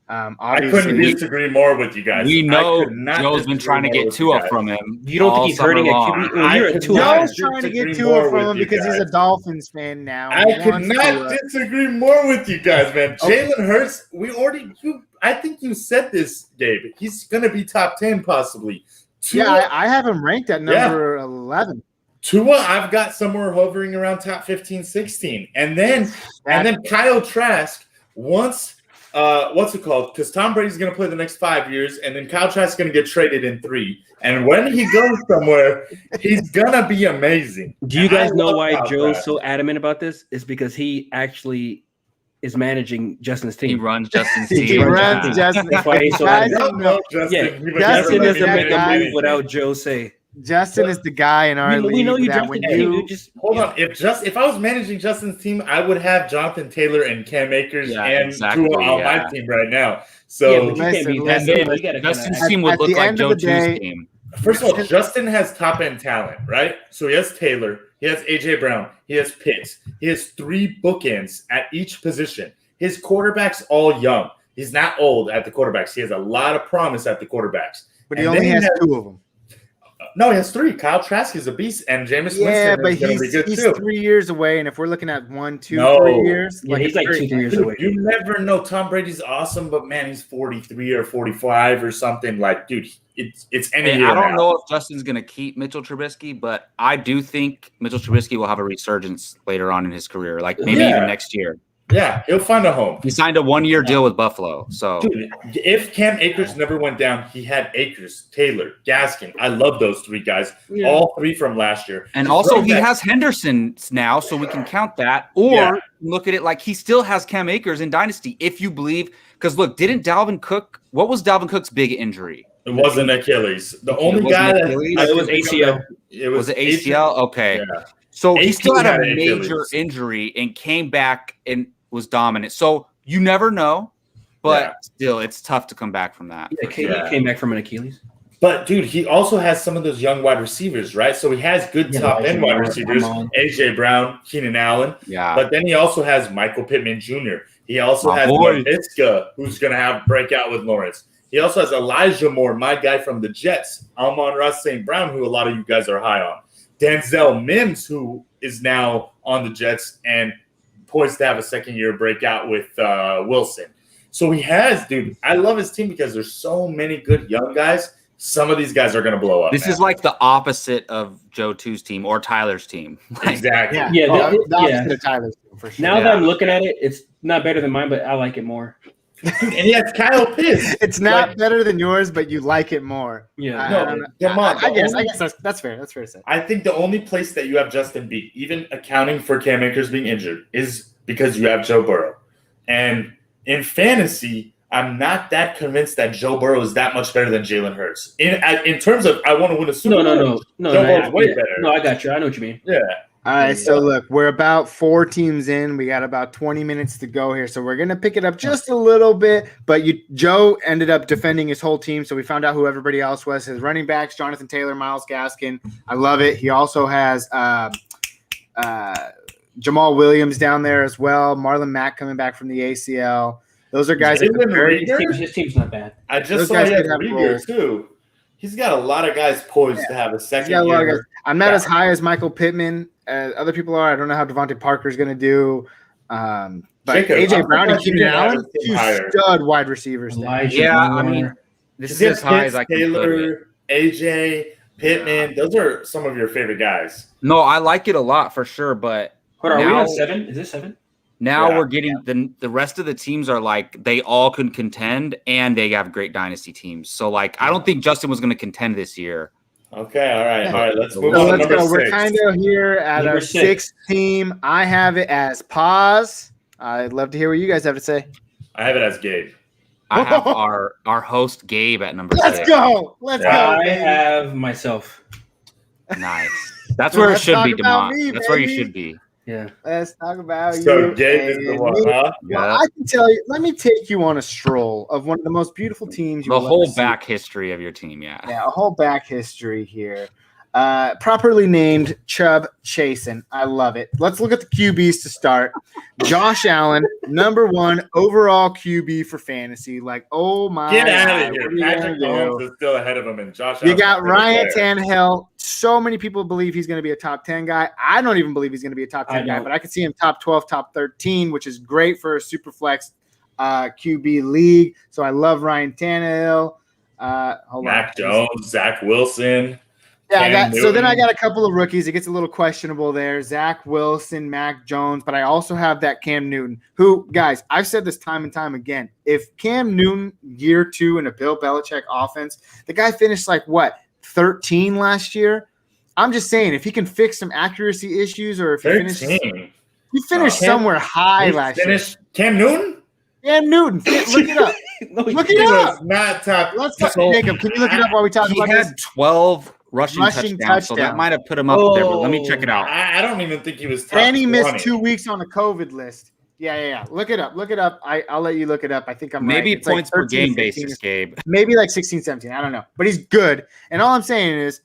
I couldn't disagree more with you guys. We know Joe's been trying to get Tua from him. You don't think he's hurting at QB? Joe's trying to get Tua from him because he's a Dolphins fan now. I could not disagree more with you guys, man. Jalen Hurts, I think you said this, Gabe. He's going to be top 10 possibly. Tua, I have him ranked at number 11. Tua, I've got somewhere hovering around top 15, 16. And then Kyle Trask, once what's it called? Because Tom Brady's going to play the next 5 years, and then Kyle Trask is going to get traded in 3. And when he goes somewhere, he's going to be amazing. Do you guys know why Joe's so adamant about this? It's because he actually is managing Justin's team. He runs Justin's team. He runs Justin. That's why he's so adamant. Justin doesn't make a move without Joe say. Justin is the guy in our league. We know you, Justin. Hold on. If I was managing Justin's team, I would have Jonathan Taylor and Cam Akers and Tua on my team right now. So Justin's team would look like Joe Tu's team. First of all, Justin has top end talent, right? So he has Taylor, he has AJ Brown, he has Pitts, he has 3 bookends at each position. His quarterbacks all young. He's not old at the quarterbacks. He has a lot of promise at the quarterbacks. But he only has 2 of them. No, he has 3. Kyle Trask is a beast, and Jameis Winston is going to be good too. 3 years away, and if we're looking at 1, 2, 3 years, he's like 2, 3 years away. You never know. Tom Brady's awesome, but man, he's 43 or 45 or something. Like, dude, it's any year. I don't know if Justin's going to keep Mitchell Trubisky, but I do think Mitchell Trubisky will have a resurgence later on in his career, like maybe even next year. Yeah, he'll find a home. He signed a 1-year deal with Buffalo. So, dude, if Cam Akers never went down, he had Akers, Taylor, Gaskin. I love those 3 guys. Yeah. All 3 from last year. And also, he has Henderson now, so we can count that. Or look at it like he still has Cam Akers in Dynasty, if you believe. Because look, didn't Dalvin Cook? What was Dalvin Cook's big injury? It wasn't Achilles. The only guy that it was ACL. Was it ACL? Okay. Yeah. So he still had a major injury and came back and was dominant. So you never know, but still, it's tough to come back from that. He came back from an Achilles. But, dude, he also has some of those young wide receivers, right? So he has good top-end wide receivers, A.J. Brown, Keenan Allen. Yeah. But then he also has Michael Pittman Jr. He also has Itzka, who's going to have breakout with Lawrence. He also has Elijah Moore, my guy from the Jets, Amon-Ra St. Brown, who a lot of you guys are high on. Denzel Mims, who is now on the Jets and poised to have a second-year breakout with Wilson. So he has, dude, I love his team because there's so many good young guys. Some of these guys are going to blow up. This is like the opposite of Joe Tu's team or Tyler's team. Exactly. The opposite of Tyler's team, for sure. Now that I'm looking at it, it's not better than mine, but I like it more. And he has Kyle Pitts. It's not better than yours, but you like it more. Yeah. I guess that's fair. That's fair to say. I think the only place that you have Justin beat, even accounting for Cam Akers being injured, is because you have Joe Burrow. And in fantasy, I'm not that convinced that Joe Burrow is that much better than Jalen Hurts. In terms of I want to win a Super Bowl. No. Joe Burrow's way better. No, I got you. I know what you mean. Yeah. All right, so look, we're about 4 teams in. We got about 20 minutes to go here, so we're going to pick it up just a little bit. But Joe ended up defending his whole team, so we found out who everybody else was. His running backs, Jonathan Taylor, Myles Gaskin. I love it. He also has Jamal Williams down there as well. Marlon Mack coming back from the ACL. Those are guys that his team's not bad. I just saw he has Rieger too. He's got a lot of guys poised to have a second year. I'm not as high as Michael Pittman as other people are. I don't know how Devontae Parker's going to do. But AJ Brown and Keenan Allen, 2 stud wide receivers. I mean, this is as high as I can put it. AJ, Pittman, those are some of your favorite guys. No, I like it a lot for sure, but are we on 7? Is this 7? Now we're getting the rest of the teams are like they all can contend and they have great dynasty teams. So like I don't think Justin was going to contend this year. Okay, all right. Let's move on to number 6. We're kind of here at our 6th team. I have it as Paz. I'd love to hear what you guys have to say. I have it as Gabe. I have our host Gabe at number 6. Let's go. I have myself. Nice. That's where it should be, Demont. That's where you baby. should be. Yeah. Let's talk about So you. Gabe is the one, huh? Well, I can tell you. Let me take you on a stroll of one of the most beautiful teams. The whole back history of your team, Yeah, a whole back history here. Properly named Chubb Chasen. I love it. Let's look at the QBs to start. Josh Allen, number 1 overall QB for fantasy. Like, oh my Get out of God, here. Patrick Mahomes is still ahead of him, and Josh You Allen's got Ryan player. Tannehill. So many people believe he's going to be a top 10 guy. I don't even believe he's going to be a top 10 guy, but I could see him top 12, top 13, which is great for a super flex QB league. So I love Ryan Tannehill. Mac Jones, Zach Wilson. Yeah, so then I got a couple of rookies. It gets a little questionable there. Zach Wilson, Mac Jones, but I also have that Cam Newton, who, guys, I've said this time and time again. If Cam Newton, year 2 in a Bill Belichick offense, the guy finished 13 last year. I'm just saying, if he can fix some accuracy issues, or if he finished somewhere high last year. Cam Newton? Cam Newton. Look it up. Look it up. Not top. Let's talk. Jacob, can you look it up while we talk about this? He had 12 rushing touchdowns, so that might have put him up there, but let me check it out. I don't even think he was top And he 20. missed 2 weeks on the COVID list. Yeah. Look it up. I'll let you look it up. I think I'm maybe right. It's points per 13, game 15, basis, Gabe. Maybe 16, 17. I don't know. But he's good. And all I'm saying is,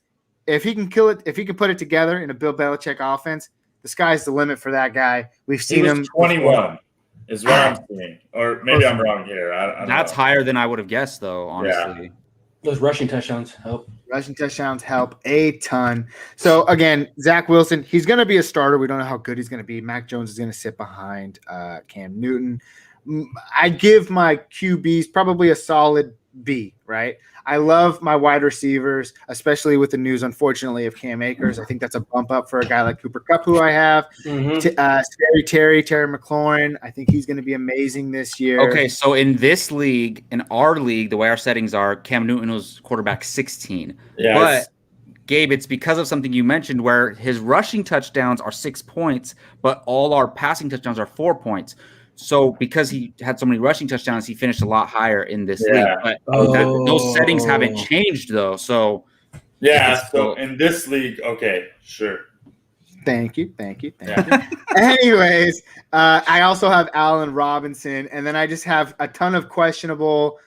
if he can kill it, if he can put it together in a Bill Belichick offense, the sky's the limit for that guy. We've seen him. 21 is what I'm seeing. Or maybe I'm wrong here. I don't That's know. higher than I would have guessed, though, honestly. Yeah. Those rushing touchdowns help. Rushing touchdowns help a ton. So, again, Zach Wilson, he's going to be a starter. We don't know how good he's going to be. Mac Jones is going to sit behind Cam Newton. I give my QBs probably a solid B, right? I love my wide receivers, especially with the news, unfortunately, of Cam Akers. I think that's a bump up for a guy like Cooper Kupp, who I have. Terry McLaurin. I think he's going to be amazing this year. Okay, so in this league, in our league, the way our settings are, Cam Newton was quarterback 16. Yes. But, Gabe, it's because of something you mentioned where his rushing touchdowns are 6 points, but all our passing touchdowns are 4 points. So because he had so many rushing touchdowns, he finished a lot higher in this league. But those settings haven't changed, though. So so in this league, okay, sure. Thank you. Anyways, I also have Allen Robinson, and then I just have a ton of questionable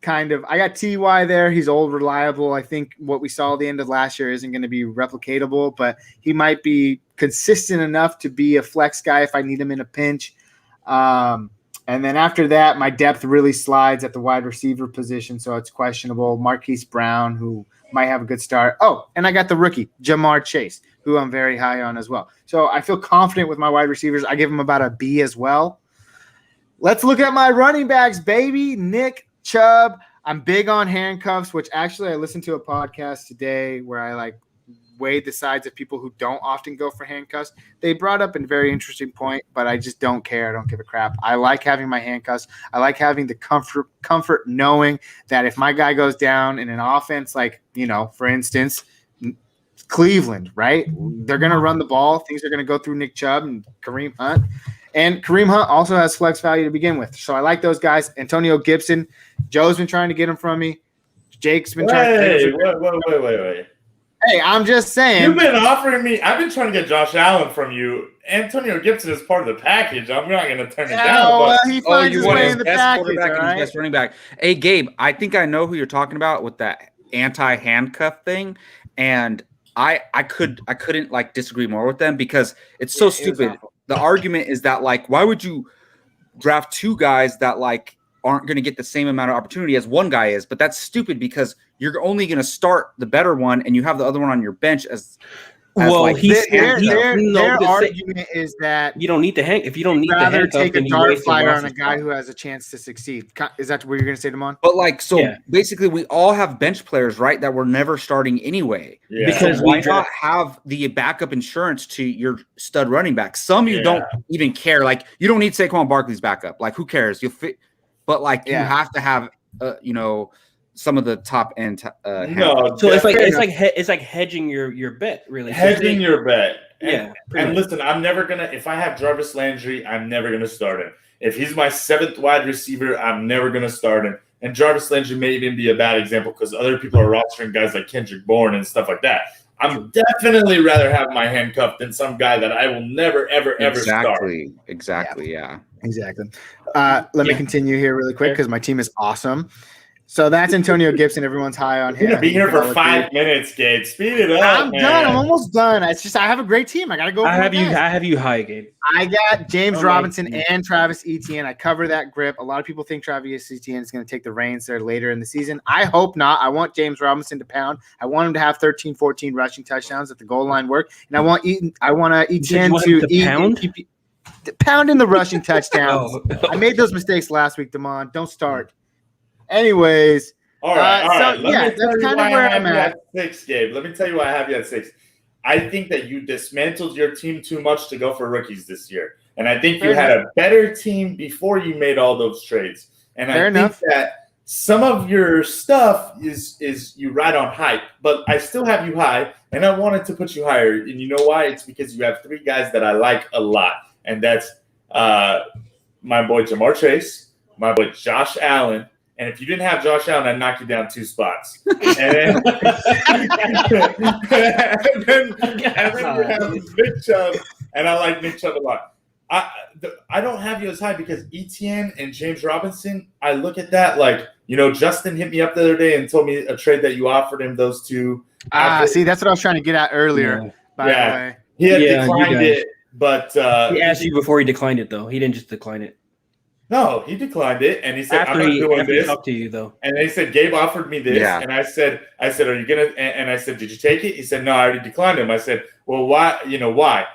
I got T.Y. there. He's old, reliable. I think what we saw at the end of last year isn't going to be replicatable, but he might be consistent enough to be a flex guy if I need him in a pinch. And then after that, my depth really slides at the wide receiver position, so it's questionable. Marquise Brown, who might have a good start. Oh, and I got the rookie, Jamar Chase, who I'm very high on as well. So I feel confident with my wide receivers. I give them about a B as well. Let's look at my running backs, baby. Nick Chubb. I'm big on handcuffs, which actually I listened to a podcast today where I weighed the sides of people who don't often go for handcuffs. They brought up a very interesting point, but I just don't care. I don't give a crap. I like having my handcuffs. I like having the comfort knowing that if my guy goes down in an offense, for instance, Cleveland, right? They're going to run the ball. Things are going to go through Nick Chubb and Kareem Hunt. And Kareem Hunt also has flex value to begin with. So I like those guys. Antonio Gibson. Joe's been trying to get him from me. Jake's been trying to get him from me. Wait. Hey, I'm just saying. You've been offering me. I've been trying to get Josh Allen from you. Antonio Gibson is part of the package. I'm not going to turn it down. He finds his way in the package. And his best running back. Hey, Gabe, I think I know who you're talking about with that anti-handcuff thing. And I couldn't disagree more with them because it's so stupid. The argument is that why would you draft 2 guys that aren't going to get the same amount of opportunity as one guy is? But that's stupid because you're only going to start the better one and you have the other one on your bench as their argument is that you don't need to hang. If you don't need to handcuff, take a dart flyer on a guy who has a chance to succeed. Is that what you're going to say, Damon? But basically, we all have bench players, right? That we're never starting anyway. Yeah. Because why not have the backup insurance to your stud running back? Some you don't even care. You don't need Saquon Barkley's backup. Who cares? You'll fit. But you have to have some of the top end. So it's like hedging your bet, really. Hedging your bet. And listen, I'm never gonna. If I have Jarvis Landry, I'm never gonna start him. If he's my 7th wide receiver, I'm never going to start him. And Jarvis Landry may even be a bad example because other people are rostering guys like Kendrick Bourne and stuff like that. I'm definitely rather have my handcuffed than some guy that I will never, ever, ever start. Exactly. Yeah. Exactly. Let me continue here really quick because my team is awesome. So that's Antonio Gibson. Everyone's high on him. You're going to be here for 5 minutes, Gabe. Speed it up, I'm done. I'm almost done. It's just I have a great team. I got to go. I have you high, Gabe. I got James Robinson and Travis Etienne. I cover that grip. A lot of people think Travis Etienne is going to take the reins there later in the season. I hope not. I want James Robinson to pound. I want him to have 13, 14 rushing touchdowns at the goal line work. And I want Etienne to pound in the rushing touchdowns. I made those mistakes last week, Damon. Don't start. Anyways, all right. That's kind of where I'm at. 6, Gabe. Let me tell you why I have you at 6. I think that you dismantled your team too much to go for rookies this year, and I think you had a better team before you made all those trades. And I think that some of your stuff is you ride on hype, but I still have you high, and I wanted to put you higher. And you know why? It's because you have 3 guys that I like a lot, and that's my boy Jamar Chase, my boy Josh Allen. And if you didn't have Josh Allen, I'd knock you down 2 spots. And then you have Nick Chubb, and I like Nick Chubb a lot. I don't have you as high because Etienne and James Robinson, I look at that like, Justin hit me up the other day and told me a trade that you offered him those 2. See, that's what I was trying to get at earlier, by the way. He had declined it, but he asked you before he declined it, though. He didn't just decline it. No, he declined it, and he said, "I'm not doing this." Up to you, though. And they said, "Gabe offered me this," and I said, "Are you gonna?" And I said, "Did you take it?" He said, "No, I already declined him." I said, "Well, why? Why?"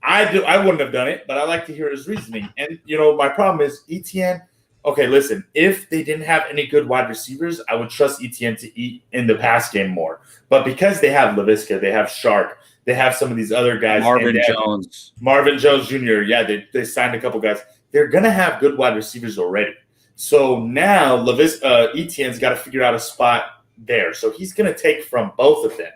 I wouldn't have done it, but I like to hear his reasoning. And my problem is Etienne. Okay, listen. If they didn't have any good wide receivers, I would trust Etienne to eat in the pass game more. But because they have Laviska, they have Shark, they have some of these other guys, Marvin Jones Jr. Yeah, they signed a couple guys. They're going to have good wide receivers already. So now Etienne's got to figure out a spot there. So he's going to take from both of them.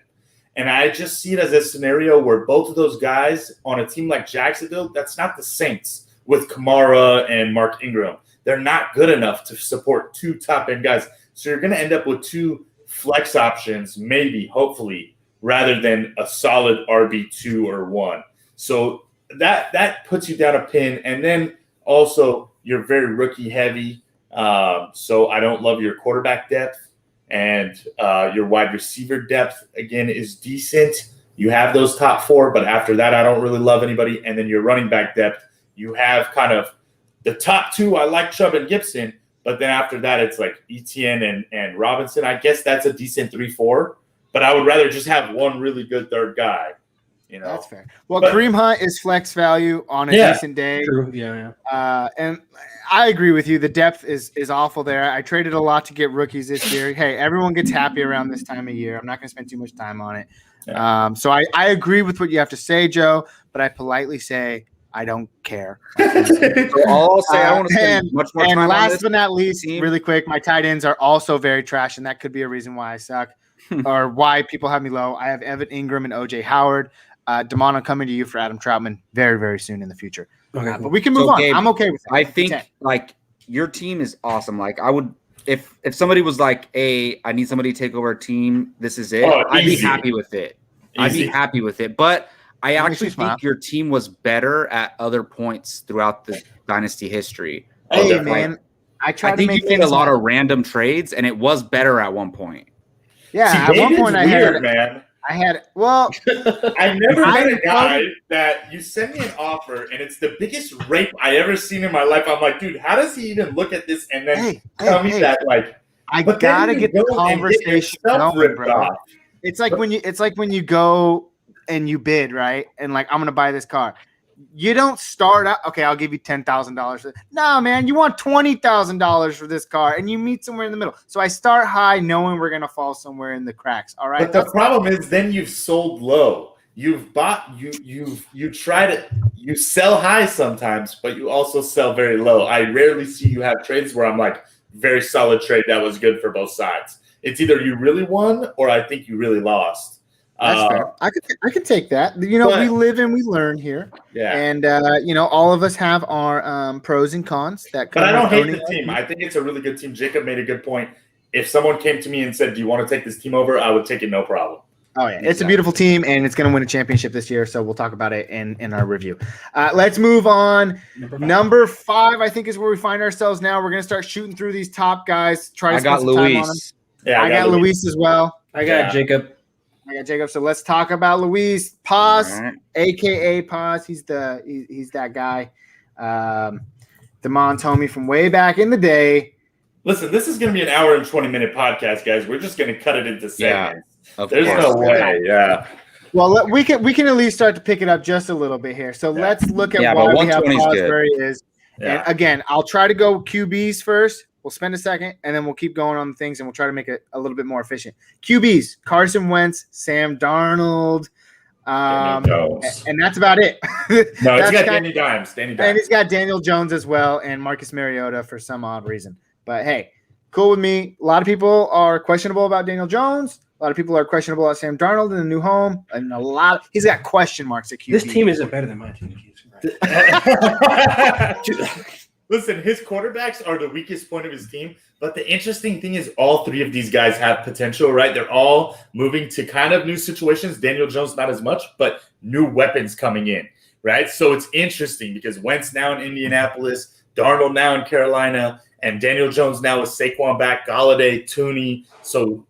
And I just see it as a scenario where both of those guys on a team like Jacksonville, that's not the Saints with Kamara and Mark Ingram. They're not good enough to support 2 top-end guys. So you're going to end up with 2 flex options, maybe, hopefully, rather than a solid RB2 or 1. So that puts you down a pin. And then also, you're very rookie heavy, so I don't love your quarterback depth, and your wide receiver depth, again, is decent. You have those top 4, but after that, I don't really love anybody. And then your running back depth, you have kind of the top 2. I like Chubb and Gibson, but then after that, it's like Etienne and Robinson. I guess that's a decent 3-4, but I would rather just have one really good third guy. That's fair. Well, Kareem Hunt is flex value on a decent day. True. Yeah. And I agree with you. The depth is awful there. I traded a lot to get rookies this year. Hey, everyone gets happy around this time of year. I'm not going to spend too much time on it. Yeah. So I agree with what you have to say, Joe, but I politely say I don't care. So all I'll say, I don't want to spend much more time on this. And last but not least, really quick, my tight ends are also very trash, and that could be a reason why I suck or why people have me low. I have Evan Ingram and OJ Howard. Damon, I'm coming to you for Adam Troutman very, very soon in the future. Okay, but we can move on. Gabe, I'm okay with that. I think your team is awesome. Like I would, if somebody was like, "Hey, I need somebody to take over a team. This is it." I'd be happy with it. I'd be happy with it. But I actually think your team was better at other points throughout the dynasty history. Hey, man, I think you made a lot of random trades, and it was better at one point. Yeah, at one point I had I've never met a guy that you send me an offer and it's the biggest rape I ever seen in my life. I'm like, dude, how does he even look at this and then tell me that I gotta get the conversation going, bro. It's like when you go and you bid, right? And like, I'm gonna buy this car. You don't start out, okay, I'll give you $10,000. No, man, you want $20,000 for this car, and you meet somewhere in the middle. So I start high knowing we're going to fall somewhere in the cracks, all right? But the problem is then you've sold low. You've bought, you try to, you sell high sometimes, but you also sell very low. I rarely see you have trades where I'm like, very solid trade that was good for both sides. It's either you really won or I think you really lost. That's fair. I could take that. You know, we live and we learn here. Yeah. And you know, all of us have our pros and cons that come. But I don't hate the team. I think it's a really good team. Jacob made a good point. If someone came to me and said, "Do you want to take this team over?" I would take it, no problem. Oh yeah, it's a beautiful team, and it's going to win a championship this year. So we'll talk about it in our review. Let's move on. Number 5, I think, is where we find ourselves now. We're going to start shooting through these top guys. I got Luis. Yeah, I got Luis as well. I got Jacob. So let's talk about Luis Paz, aka Paz. He's that guy. Damon's homie from way back in the day. Listen, this is going to be an hour and 20-minute podcast, guys. We're just going to cut it into segments. There's no way. Yeah. Well, we can at least start to pick it up just a little bit here. So let's look at why we have Paz where he is. Yeah. And again, I'll try to go QBs first. We'll spend a second, and then we'll keep going on things, and we'll try to make it a little bit more efficient. QBs: Carson Wentz, Sam Darnold, and that's about it. No, he's got Danny Dimes. And he's got Daniel Jones as well, and Marcus Mariota for some odd reason. But hey, cool with me. A lot of people are questionable about Daniel Jones. A lot of people are questionable about Sam Darnold in the new home, and he's got question marks at QB. This team isn't better than my team. Listen, his quarterbacks are the weakest point of his team, but the interesting thing is all 3 of these guys have potential, right? They're all moving to kind of new situations. Daniel Jones, not as much, but new weapons coming in, right? So it's interesting because Wentz now in Indianapolis, Darnold now in Carolina, and Daniel Jones now with Saquon back, Golladay, Tooney. So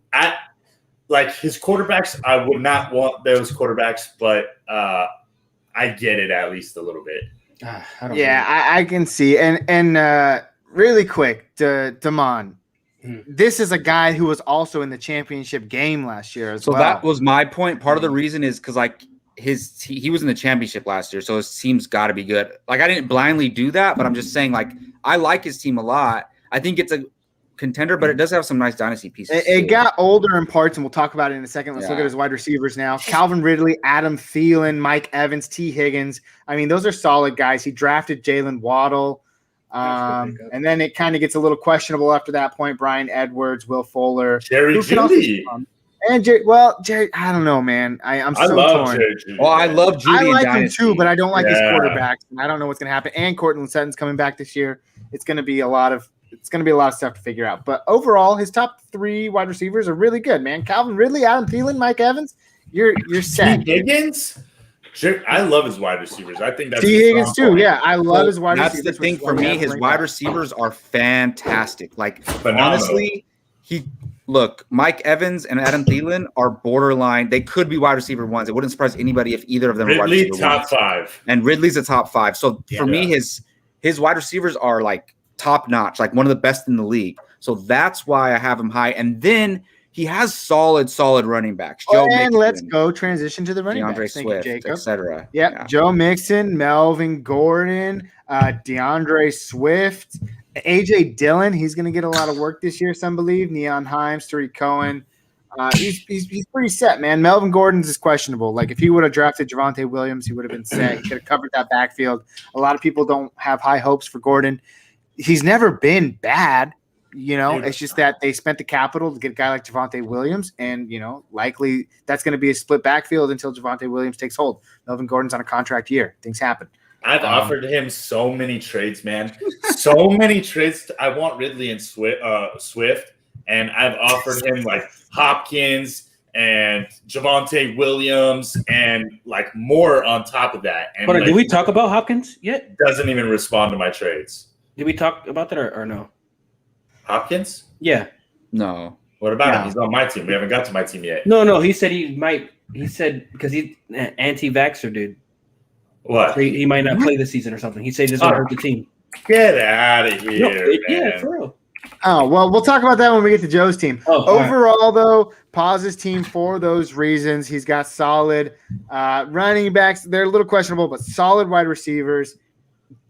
his quarterbacks, I would not want those quarterbacks, but I get it at least a little bit. I can see. And really quick, Damon, this is a guy who was also in the championship game last year as well. So that was my point. Part of the reason is because he was in the championship last year, so his team's got to be good. Like, I didn't blindly do that, but I'm just saying, like, I like his team a lot. I think it's a contender, but it does have some nice dynasty pieces. It got older in parts, and we'll talk about it in a second. Let's look at his wide receivers now. Calvin Ridley, Adam Thielen, Mike Evans, T. Higgins. I mean, those are solid guys. He drafted Jalen Waddle. And then it kind of gets a little questionable after that point. Brian Edwards, Will Fuller. Jerry Jeudy. And Jerry, I don't know, man. I'm so torn. Well, I love Jeudy. I like him too, but I don't like his quarterbacks. And I don't know what's going to happen. And Courtland Sutton's coming back this year. It's going to be a lot of stuff to figure out. But overall, his top 3 wide receivers are really good, man. Calvin Ridley, Adam Thielen, Mike Evans. You're set. T. Higgins? I love his wide receivers. I think that's T. Higgins too. Point. Yeah, I love his wide receivers. That's the thing for me. His wide receivers are fantastic. Like, honestly, Mike Evans and Adam Thielen are borderline. They could be wide receiver 1s. It wouldn't surprise anybody if either of them were wide receiver 1s. Top 5. And Ridley's a top 5. So for me, his wide receivers are like top notch, like one of the best in the league. So that's why I have him high. And then he has solid running backs. Joe Mixon, let's go transition to the running backs. Swift, etc. Yeah, Joe Mixon, Melvin Gordon, DeAndre Swift, AJ Dillon. He's going to get a lot of work this year, some believe. Neon Himes, Tariq Cohen. He's pretty set, man. Melvin Gordon's is questionable. Like, if he would have drafted Javonte Williams, he would have been set. He could have covered that backfield. A lot of people don't have high hopes for Gordon. He's never been bad. It's just that they spent the capital to get a guy like Javonte Williams, and, likely that's going to be a split backfield until Javonte Williams takes hold. Melvin Gordon's on a contract year. Things happen. I've offered him so many trades, man. So many trades. I want Ridley and Swift, and I've offered him, like, Hopkins and Javonte Williams and, like, more on top of that. And did we talk about Hopkins yet? Doesn't even respond to my trades. Did we talk about that or no? Hopkins? Yeah. No. What about him? He's on my team. We haven't got to my team yet. No. He said he might. He said because he's an anti-vaxxer, dude. What? He might not play this season or something. He said he doesn't hurt the team. Get out of here, man. Yeah, for real. Oh, well, we'll talk about that when we get to Joe's team. Overall, though, Paz's team for those reasons. He's got solid running backs. They're a little questionable, but solid wide receivers.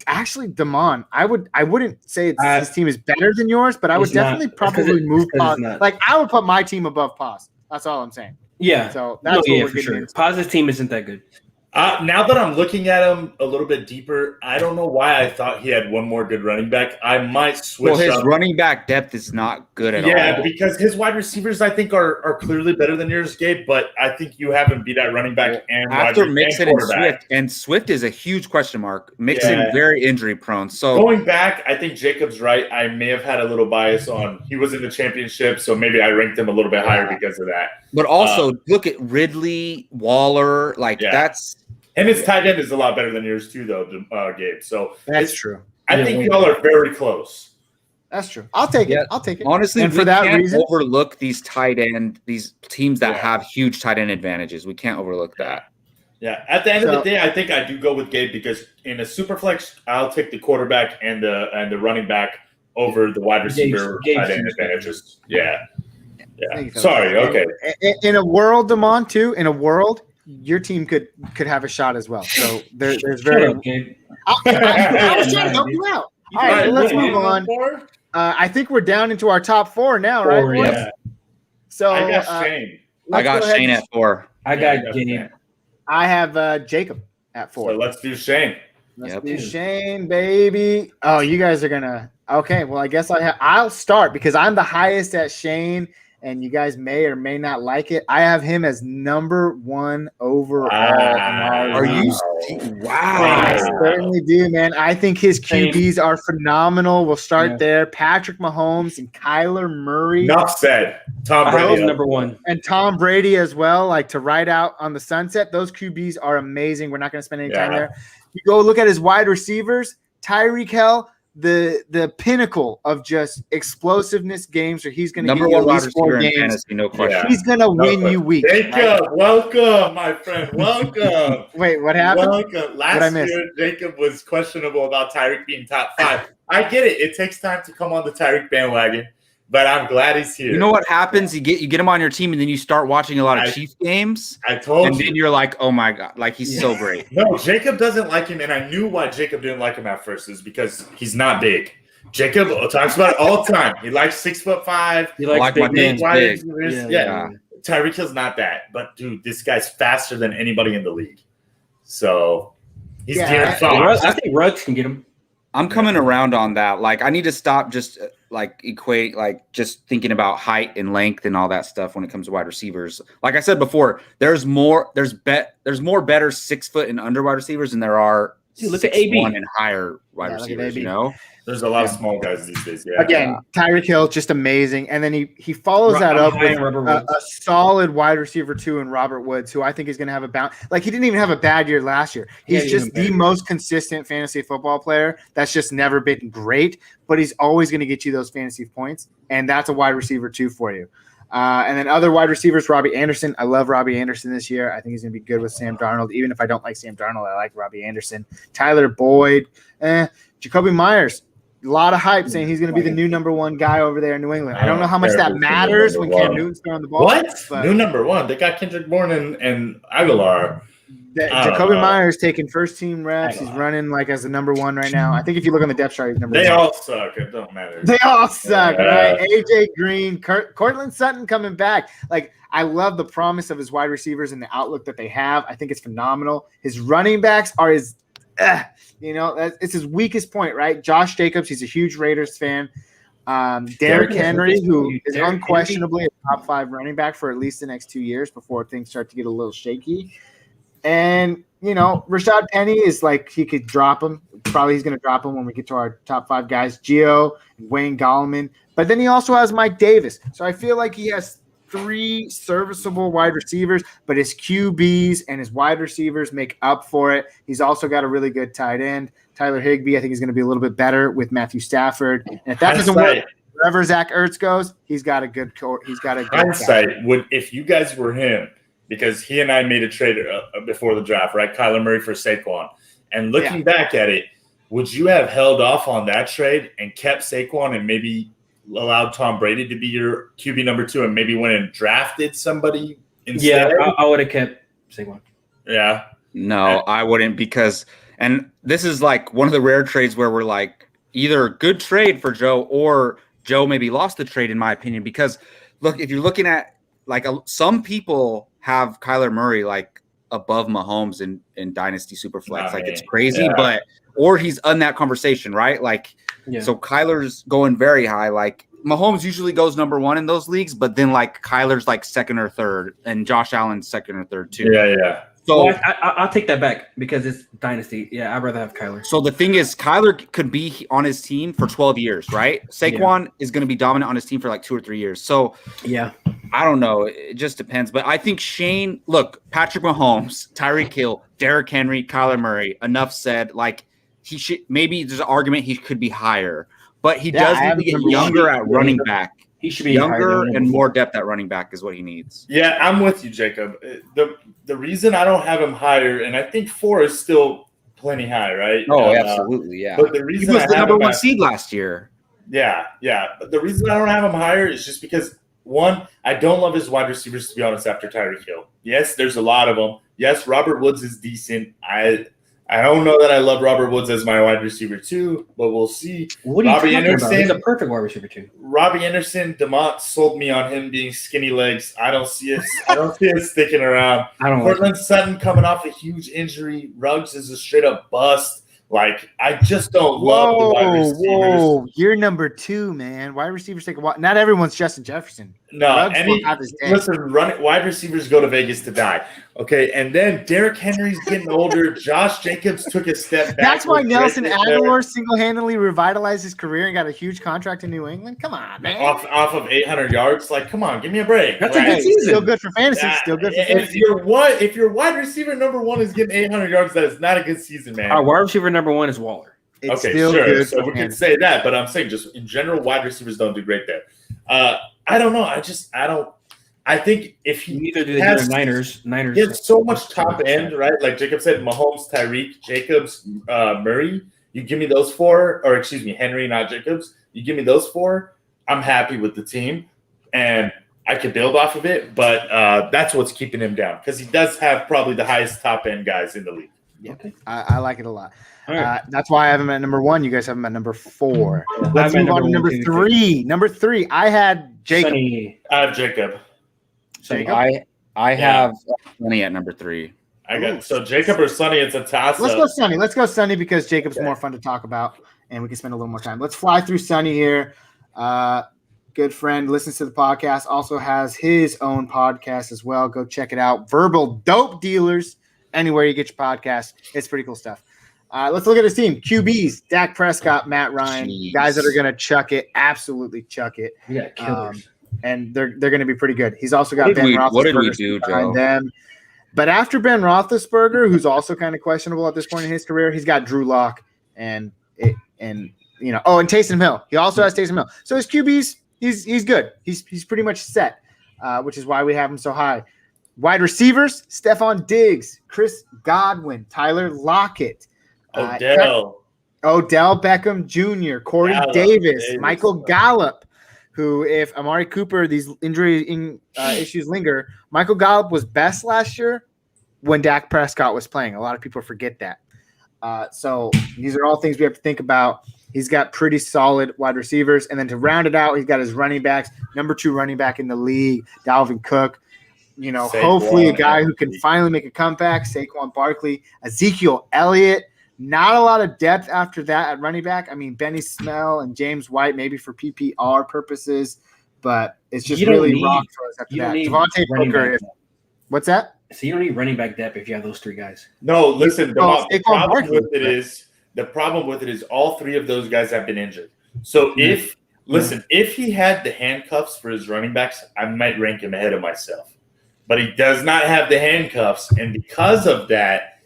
Actually, Damon, I wouldn't say his team is better than yours, but I would definitely probably move Paz. Like, I would put my team above Paz. That's all I'm saying. Yeah. So that's what we're for sure. Paz's team isn't that good. Now that I'm looking at him a little bit deeper, I don't know why I thought he had one more good running back. I might switch. Well, his running back depth is not good at all. Yeah, because his wide receivers, I think, are clearly better than yours, Gabe. But I think you have him beat at running back and after Mixon and Swift. And Swift is a huge question mark. Mixon very injury prone. So going back, I think Jacob's right. I may have had a little bias on he was in the championship, so maybe I ranked him a little bit higher because of that. But also look at Ridley, Waller, that's. And his tight end is a lot better than yours too, though, Gabe. So that's true. I think y'all are very close. That's true. I'll take it. I'll take it. Honestly, and for that reason, overlook these teams that have huge tight end advantages. We can't overlook that. Yeah. At the end of the day, I think I do go with Gabe because in a super flex, I'll take the quarterback and the running back over the wide receiver tight end advantages. Yeah. Sorry. Okay. In a world, Damon, too. In a world. Your team could have a shot as well. So there's very. I was trying to help you out. All right, let's move on. I think we're down into our top 4 now, right? Yeah. So I got Shane. I got Shane at 4. I got Gabe. I have Jacob at 4. So let's do Shane. Let's do Shane, baby. Oh, you guys are gonna. Okay, well, I guess I'll start because I'm the highest at Shane. And you guys may or may not like it. I have him as number 1 overall. Are you? Wow. I certainly do, man. I think his QBs are phenomenal. We'll start there. Patrick Mahomes and Kyler Murray. Enough said. Tom Brady number 1. And Tom Brady as well, like to ride out on the sunset. Those QBs are amazing. We're not going to spend any time there. You go look at his wide receivers. Tyreek Hill. The pinnacle of just explosiveness games where he's going to give you at least 4 games. Fantasy, no question. Yeah. He's going to win you weeks. Jacob, welcome, my friend. Welcome. Wait, what happened? Welcome. Last year, Jacob was questionable about Tyreek being top 5. I get it. It takes time to come on the Tyreek bandwagon, but I'm glad he's here. You know what happens? You get him on your team, and then you start watching a lot of Chiefs games. I told you. And then you're like, oh, my God. Like, he's so great. No, Jacob doesn't like him, and I knew why Jacob didn't like him at first is because he's not big. Jacob talks about it all the time. He likes 6'5". He likes big men. Yeah. Tyreek Hill's not that, but dude, this guy's faster than anybody in the league. So he's getting I think Ruggs can get him. I'm coming around on that. Like, I need to stop just just thinking about height and length and all that stuff when it comes to wide receivers. Like I said before, there's more better 6 foot and under wide receivers than there are 6'1" and higher wide receivers. You know, there's a lot of small guys these days. Yeah. Again, Tyreek Hill just amazing, and then he follows that up with a solid wide receiver too in Robert Woods, who I think is going to have a bounce. Like, he didn't even have a bad year last year. He's just the most consistent fantasy football player. That's just never been great, but he's always going to get you those fantasy points, and that's a wide receiver too for you. And then other wide receivers, Robbie Anderson. I love Robbie Anderson this year. I think he's going to be good with Sam Darnold. Even if I don't like Sam Darnold, I like Robbie Anderson. Tyler Boyd. Jacoby Myers. A lot of hype saying he's going to be the new number 1 guy over there in New England. I don't know how much that matters when Cam Newton's throwing the ball. What? New number 1? They got Kendrick Bourne and Aguilar. Jacoby Myers taking first-team reps. He's running like as the number 1 right now. I think if you look on the depth chart, he's number 1. They all suck. It don't matter. They all suck, right? AJ Green, Cortland Sutton coming back. Like, I love the promise of his wide receivers and the outlook that they have. I think it's phenomenal. His running backs are his it's his weakest point, right? Josh Jacobs, he's a huge Raiders fan. Derrick Henry, who is unquestionably a top 5 running back for at least the next 2 years before things start to get a little shaky. And, Rashad Penny is like, he could drop him. Probably he's going to drop him when we get to our top 5 guys, Gio and Wayne Gallman. But then he also has Mike Davis. So I feel like he has 3 serviceable wide receivers, but his QBs and his wide receivers make up for it. He's also got a really good tight end. Tyler Higbee, I think, is going to be a little bit better with Matthew Stafford. And if that doesn't work, wherever Zach Ertz goes, he's got a good hindsight. If you guys were him, because he and I made a trade before the draft, right? Kyler Murray for Saquon. And looking back at it, would you have held off on that trade and kept Saquon and maybe allowed Tom Brady to be your QB number 2 and maybe went and drafted somebody instead? Yeah, I would have kept Saquon. Yeah. No, I wouldn't, because – and this is like one of the rare trades where we're like either good trade for Joe or Joe maybe lost the trade, in my opinion, because, look, if you're looking at – like some people have Kyler Murray like above Mahomes in Dynasty Superflex. Like it's crazy, or he's in that conversation, right? Like, so Kyler's going very high. Like Mahomes usually goes number 1 in those leagues, but then like Kyler's like second or third, and Josh Allen's second or third too. Yeah. So I'll take that back because it's Dynasty. Yeah, I'd rather have Kyler. So the thing is, Kyler could be on his team for 12 years, right? Saquon is going to be dominant on his team for like 2 or 3 years. So I don't know. It just depends. But I think Shane, look, Patrick Mahomes, Tyreek Hill, Derrick Henry, Kyler Murray, enough said. Like he should, maybe there's an argument he could be higher, but he does need to get younger at running back. He should be younger and more depth at running back is what he needs. Yeah, I'm with you, Jacob. The reason I don't have him higher, and I think 4 is still plenty high, right? Oh, absolutely, yeah. But the reason he was the number 1 seed last year. Yeah. But the reason I don't have him higher is just because, one, I don't love his wide receivers, to be honest, after Tyreek Hill. Yes, there's a lot of them. Yes, Robert Woods is decent. I don't know that I love Robert Woods as my wide receiver too, but we'll see. What are you talking about? He's a perfect wide receiver too. Robbie Anderson, DeMont sold me on him being skinny legs. I don't see it sticking around. Cortland Sutton coming off a huge injury. Ruggs is a straight up bust. Like, I just don't love the wide receivers. Whoa, you're number 2, man. Wide receivers take a while. Not everyone's Justin Jefferson. No, listen, wide receivers go to Vegas to die. Okay, and then Derrick Henry's getting older. Josh Jacobs took a step back. That's why Nelson Aguilar single-handedly revitalized his career and got a huge contract in New England. Come on, man. Off of 800 yards. Like, come on, give me a break. That's a good season. Still good for fantasy. Still good for fantasy. If your wide receiver number 1 is getting 800 yards, that is not a good season, man. Our wide receiver number 1 is Waller. It's still good. So we can say that, but I'm saying just in general, wide receivers don't do great there. I don't know. I think if he neither do the Niners. He has so much top end, right? Like Jacob said, Mahomes, Tyreek, Jacobs, Murray. You give me those 4, or excuse me, Henry, not Jacobs. You give me those 4. I'm happy with the team, and I could build off of it. But that's what's keeping him down because he does have probably the highest top end guys in the league. Yeah, okay. I like it a lot. Right. That's why I have him at number 1. You guys have him at number 4. Let's move on to number 3. Number 3, I had Jacob. I have Jacob. I have Sonny at number 3. I got so Jacob or Sonny. It's a toss. Let's go Sonny because Jacob's more fun to talk about, and we can spend a little more time. Let's fly through Sonny here. Good friend, listens to the podcast. Also has his own podcast as well. Go check it out. Verbal Dope Dealers. Anywhere you get your podcast, it's pretty cool stuff. Let's look at his team. QBs, Dak Prescott, Matt Ryan, guys that are going to chuck it, absolutely chuck it. Yeah, killers. And they're going to be pretty good. He's also got Ben Roethlisberger. What did we do, Joe? Them. But after Ben Roethlisberger, who's also kind of questionable at this point in his career, he's got Drew Lock and Taysom Hill. He also has Taysom Hill. So his QBs, he's good. He's pretty much set, which is why we have him so high. Wide receivers, Stephon Diggs, Chris Godwin, Tyler Lockett, Odell Beckham Jr., Corey Davis, Michael Gallup, who, if Amari Cooper, these injury issues linger, Michael Gallup was best last year when Dak Prescott was playing. A lot of people forget that. So these are all things we have to think about. He's got pretty solid wide receivers. And then to round it out, he's got his running backs, number 2 running back in the league, Dalvin Cook. Hopefully a guy who can finally make a comeback, Saquon Barkley, Ezekiel Elliott. Not a lot of depth after that at running back. I mean, Benny Snell and James White maybe for PPR purposes, but it's just really rock for us after that. Devontae Booker. What's that? So you don't need running back depth if you have those 3 guys. No, listen. The problem with it is all 3 of those guys have been injured. So if he had the handcuffs for his running backs, I might rank him ahead of myself. But he does not have the handcuffs, and because of that,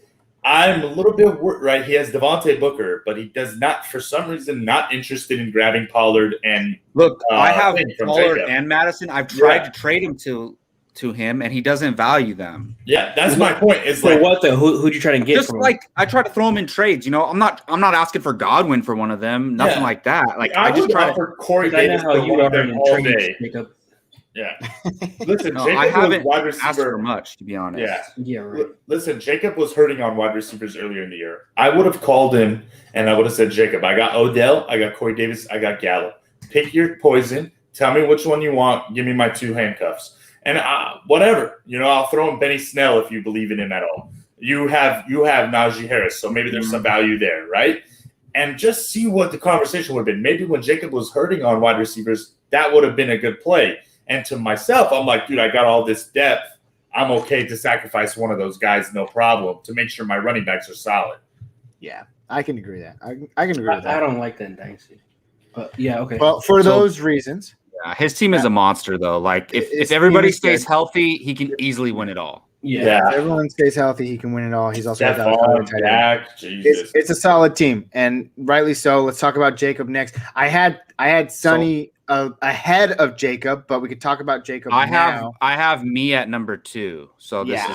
I'm a little bit worried. Right, he has Devontae Booker, but he does not, for some reason, not interested in grabbing Pollard. And look, I have Pollard and Madison. I've tried to trade him to him, and he doesn't value them. Yeah, that's my point. It's so what? Who'd you try to get? Just like I try to throw him in trades. I'm not asking for Godwin for one of them. Nothing like that. Like I just try for Corey Davis for one of them all day. Yeah. Listen, Jacob I haven't wide receiver, asked for much, to be honest. Yeah, right. Listen, Jacob was hurting on wide receivers earlier in the year. I would have called him and I would have said, Jacob, I got Odell, I got Corey Davis, I got Gallup. Pick your poison. Tell me which one you want. Give me my 2 handcuffs. And whatever, I'll throw in Benny Snell if you believe in him at all. You have Najee Harris, so maybe there's some value there, right? And just see what the conversation would have been. Maybe when Jacob was hurting on wide receivers, that would have been a good play. And to myself, I'm like, dude, I got all this depth. I'm okay to sacrifice one of those guys, no problem, to make sure my running backs are solid. Yeah, I can agree with that. I can agree with that. I don't like that in Dynasty. But yeah, okay. Well, for those reasons. Yeah, his team is a monster, though. Like, if everybody stays healthy, he can easily win it all. Yeah. If everyone stays healthy, he can win it all. He's also it's a solid team, and rightly so. Let's talk about Jacob next. I had Sonny ahead of Jacob, but we could talk about Jacob now. I have me at number 2. So this is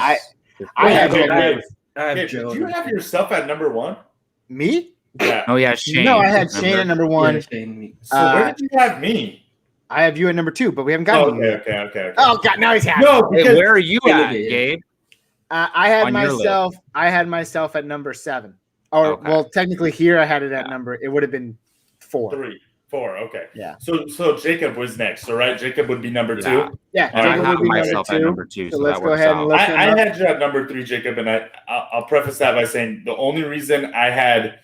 I have Joe. Do you have yourself at number 1? Me? Yeah. Oh yeah, Shane. No, I had Shane at number 1. Yeah, so where did you have me? I have you at number 2, but we haven't gotten you. Okay. Oh God, now he's happy. No, hey, where are you at, Gabe? I had myself at number 7. Well, technically here I had it at number. It would have been 4. 4. Okay. Yeah. So Jacob was next. All right, Jacob would be number 2. Yeah. Jacob would be myself at number 2. So let's go ahead and look. I had you at number 3, Jacob, and I'll preface that by saying the only reason I had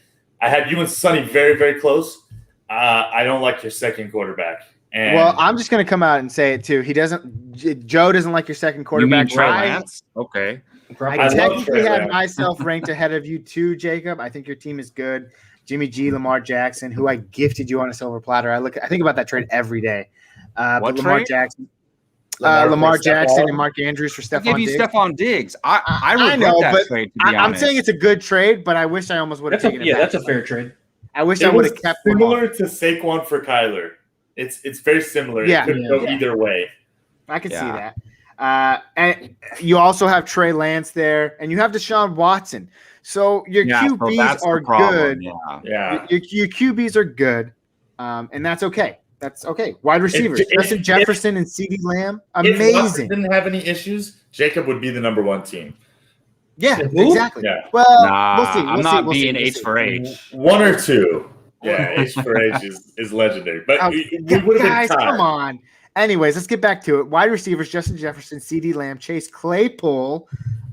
you and Sonny very, very close. I don't like your second quarterback. Well, I'm just going to come out and say it too. Joe doesn't like your second quarterback. You mean Trey Lance? Okay. I technically had myself ranked ahead of you too, Jacob. I think your team is good. Jimmy G, Lamar Jackson, who I gifted you on a silver platter. I think about that trade every day. What Lamar trade? Jackson. Lamar Jackson and Mark Andrews for Stephon Diggs. Stephon Diggs. I regret that trade, to be honest. I'm saying it's a good trade, but I wish I almost would have taken it. Yeah, that's a fair trade. I wish I would have kept it. Similar to Saquon for Kyler. It's very similar. Yeah. It could go either way. I can see that. And you also have Trey Lance there, and you have Deshaun Watson. So your QBs are good. Yeah. Your QBs are good, and that's okay. That's okay. Wide receivers, Justin Jefferson and CeeDee Lamb, amazing. If Watson didn't have any issues, Jacob would be the number 1 team. Yeah, exactly. Yeah. Well, we'll see. I'm not being H for H. 1 or 2. Yeah, H for H is legendary. But we would have been tied. Come on. Anyways, let's get back to it. Wide receivers, Justin Jefferson, CeeDee Lamb, Chase Claypool.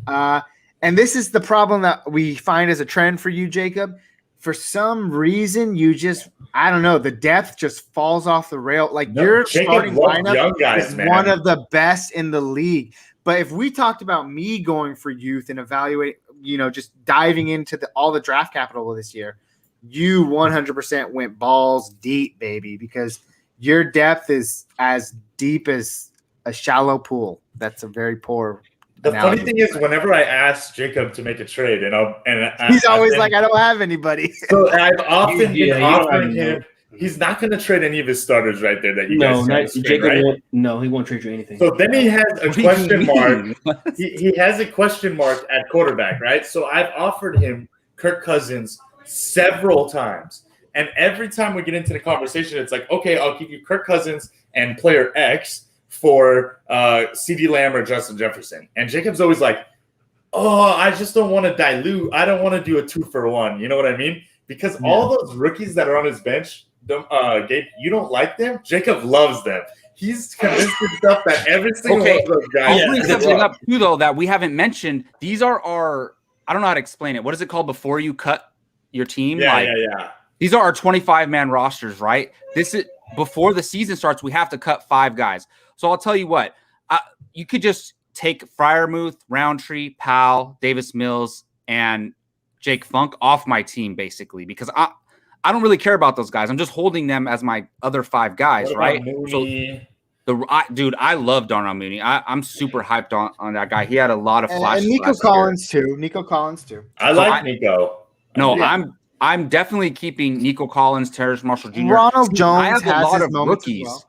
And this is the problem that we find as a trend for you, Jacob. For some reason, I don't know, the depth just falls off the rail. Like your starting lineup is one of the best in the league. But if we talked about me going for youth and evaluate, just diving into all the draft capital this year, you 100% went balls deep, baby, because your depth is as deep as a shallow pool. That's a very poor analogy. Funny thing is, whenever I ask Jacob to make a trade, he's always like, I don't have anybody. So I've often been offering him. He's not going to trade any of his starters right there that you guys Jacob right? He won't trade you anything. So then he has a question mark. He has a question mark at quarterback, right? So I've offered him Kirk Cousins several times. And every time we get into the conversation, it's like, okay, I'll give you Kirk Cousins and player X for CeeDee Lamb or Justin Jefferson. And Jacob's always like, oh, I just don't want to dilute. I don't want to do a 2-for-1. You know what I mean? Because all those rookies that are on his bench, Gabe, you don't like them? Jacob loves them. He's convinced himself that every single one of those guys. I'll bring something up too, though, that we haven't mentioned. These are our, I don't know how to explain it. What is it called before you cut your team? Yeah. These are our 25-man rosters, right? This is before the season starts. We have to cut 5 guys. So I'll tell you what, you could just take Freiermuth, Roundtree, Powell, Davis Mills, and Jake Funk off my team, basically, because I don't really care about those guys. I'm just holding them as my other 5 guys, right? So I love Darnell Mooney. I'm super hyped on that guy. He had a lot of flashes. And Nico Collins too. I like Nico. I'm definitely keeping Nico Collins, Terrace Marshall Jr. Ronald Jones. I have a lot of rookies.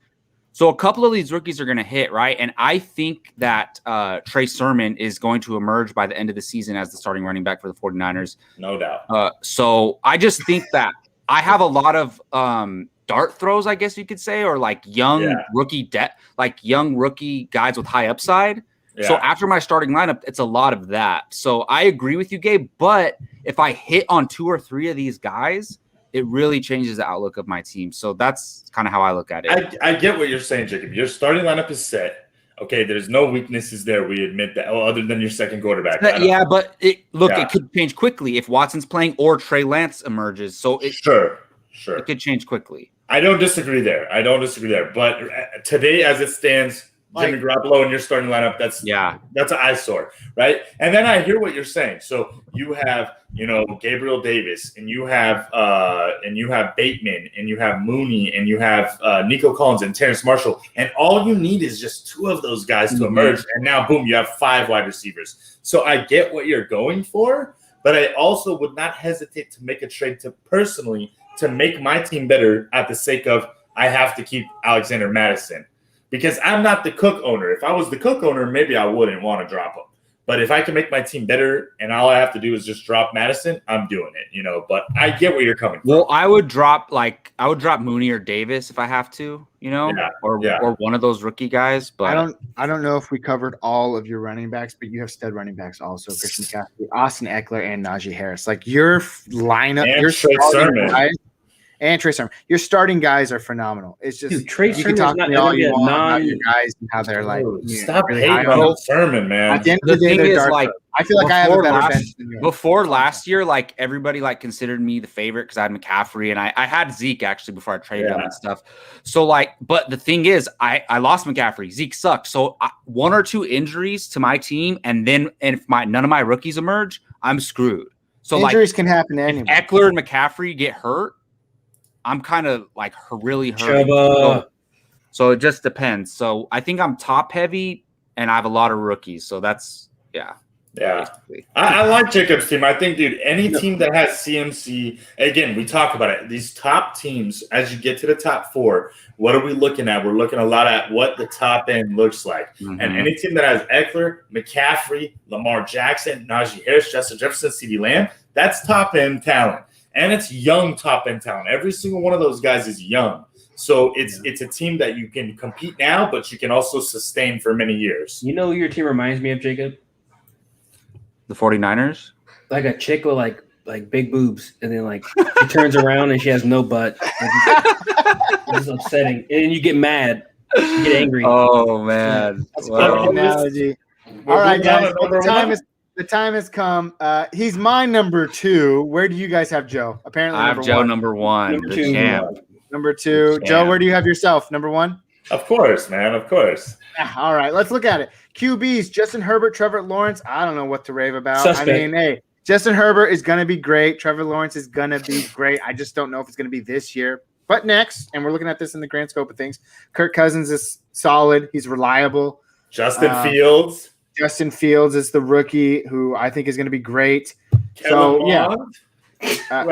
So a couple of these rookies are going to hit, right? And I think that Trey Sermon is going to emerge by the end of the season as the starting running back for the 49ers. No doubt. So I just think that I have a lot of dart throws, I guess you could say, or like young rookie guys with high upside. Yeah. So after my starting lineup, it's a lot of that. So I agree with you, Gabe. But if I hit on 2 or 3 of these guys, it really changes the outlook of my team. So that's kind of how I look at it. I get what you're saying, Jacob. Your starting lineup is set. Okay, there's no weaknesses there. We admit that. Oh, other than your second quarterback. Yeah, but it could change quickly if Watson's playing or Trey Lance emerges. So sure, it could change quickly. I don't disagree there. But today, as it stands, Jimmy Garoppolo in your starting lineup, that's an eyesore, right? And then I hear what you're saying. So you have, Gabriel Davis, and you have Bateman, and you have Mooney, and you have Nico Collins and Terrence Marshall, and all you need is just 2 of those guys to emerge, and now boom, you have 5 wide receivers. So I get what you're going for, but I also would not hesitate to make a trade to make my team better at the sake of I have to keep Alexander Mattison. Because I'm not the Cook owner. If I was the Cook owner, maybe I wouldn't want to drop him. But if I can make my team better and all I have to do is just drop Madison, I'm doing it, But I get where you're coming from. Well, I would drop Mooney or Davis if I have to, or one of those rookie guys. But I don't know if we covered all of your running backs, but you have stud running backs also: Christian McCaffrey, Austin Eckler, and Najee Harris. Like your lineup, and your Trey Sermon. Guys, and Trey Sermon. Your starting guys are phenomenal. It's just Trey you can talk to me all you want about your guys and how they're stop really hating on Sermon, man. At the end of the day, they're dark. I feel like I have a better bench than you. Before last year, everybody considered me the favorite because I had McCaffrey and I had Zeke actually before I traded him and stuff. So but the thing is, I lost McCaffrey. Zeke sucked. So 1 or 2 injuries to my team, and if none of my rookies emerge, I'm screwed. So injuries can happen to anyone. Eckler and McCaffrey get hurt, I'm kind of really hurt. So it just depends. So I think I'm top heavy and I have a lot of rookies. So that's Yeah. I like Jacob's team. I think, dude, any team that has CMC, again, we talk about it. These top teams, as you get to the top 4, what are we looking at? We're looking a lot at what the top end looks like. Mm-hmm. And any team that has Eckler, McCaffrey, Lamar Jackson, Najee Harris, Justin Jefferson, CeeDee Lamb, that's top end talent. And it's young top end talent. Every single one of those guys is young. So it's a team that you can compete now, but you can also sustain for many years. You know who your team reminds me of, Jacob? The 49ers? Like a chick with like big boobs, and then she turns around and she has no butt. It's upsetting. And then you get mad. You get angry. Oh man. That's a perfect analogy. All right, guys. The time has come. He's my number 2. Where do you guys have Joe? Apparently, I have Joe number 1. Number 2. Number 2. Joe, where do you have yourself? Number 1? Of course, man. Of course. All right, let's look at it. QBs, Justin Herbert, Trevor Lawrence. I don't know what to rave about. Suspect. I mean, hey, Justin Herbert is going to be great. Trevor Lawrence is going to be great. I just don't know if it's going to be this year. But next, and we're looking at this in the grand scope of things, Kirk Cousins is solid. He's reliable. Justin Fields. Justin Fields is the rookie who I think is going to be great. Let's go. Let's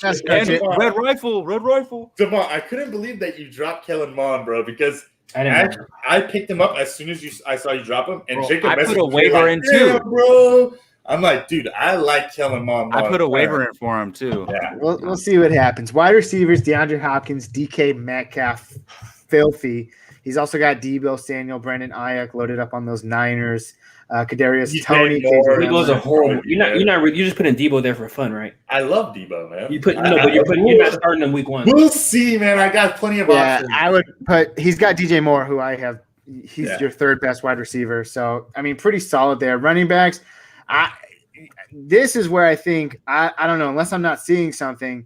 not stretch it. Red rifle. Devon, I couldn't believe that you dropped Kellen Mond, bro, because I picked him up as soon as I saw you drop him, and Jacob I put a waiver in too, bro. I'm like, dude, I like Kellen Mond. I put a waiver in for him too. Yeah, we'll see what happens. Wide receivers: DeAndre Hopkins, DK Metcalf, filthy. He's also got Debo Samuel, Brandon Ayuk loaded up on those Niners. Kadarius Toney. Debo's a horrible. You're just putting Debo there for fun, right? I love Debo, man. You're not starting him week 1. We'll see, man. I got plenty of options. I would put. He's got DJ Moore, who I have. He's your 3rd best wide receiver. So I mean, pretty solid there. Running backs. This is where I think I don't know unless I'm not seeing something.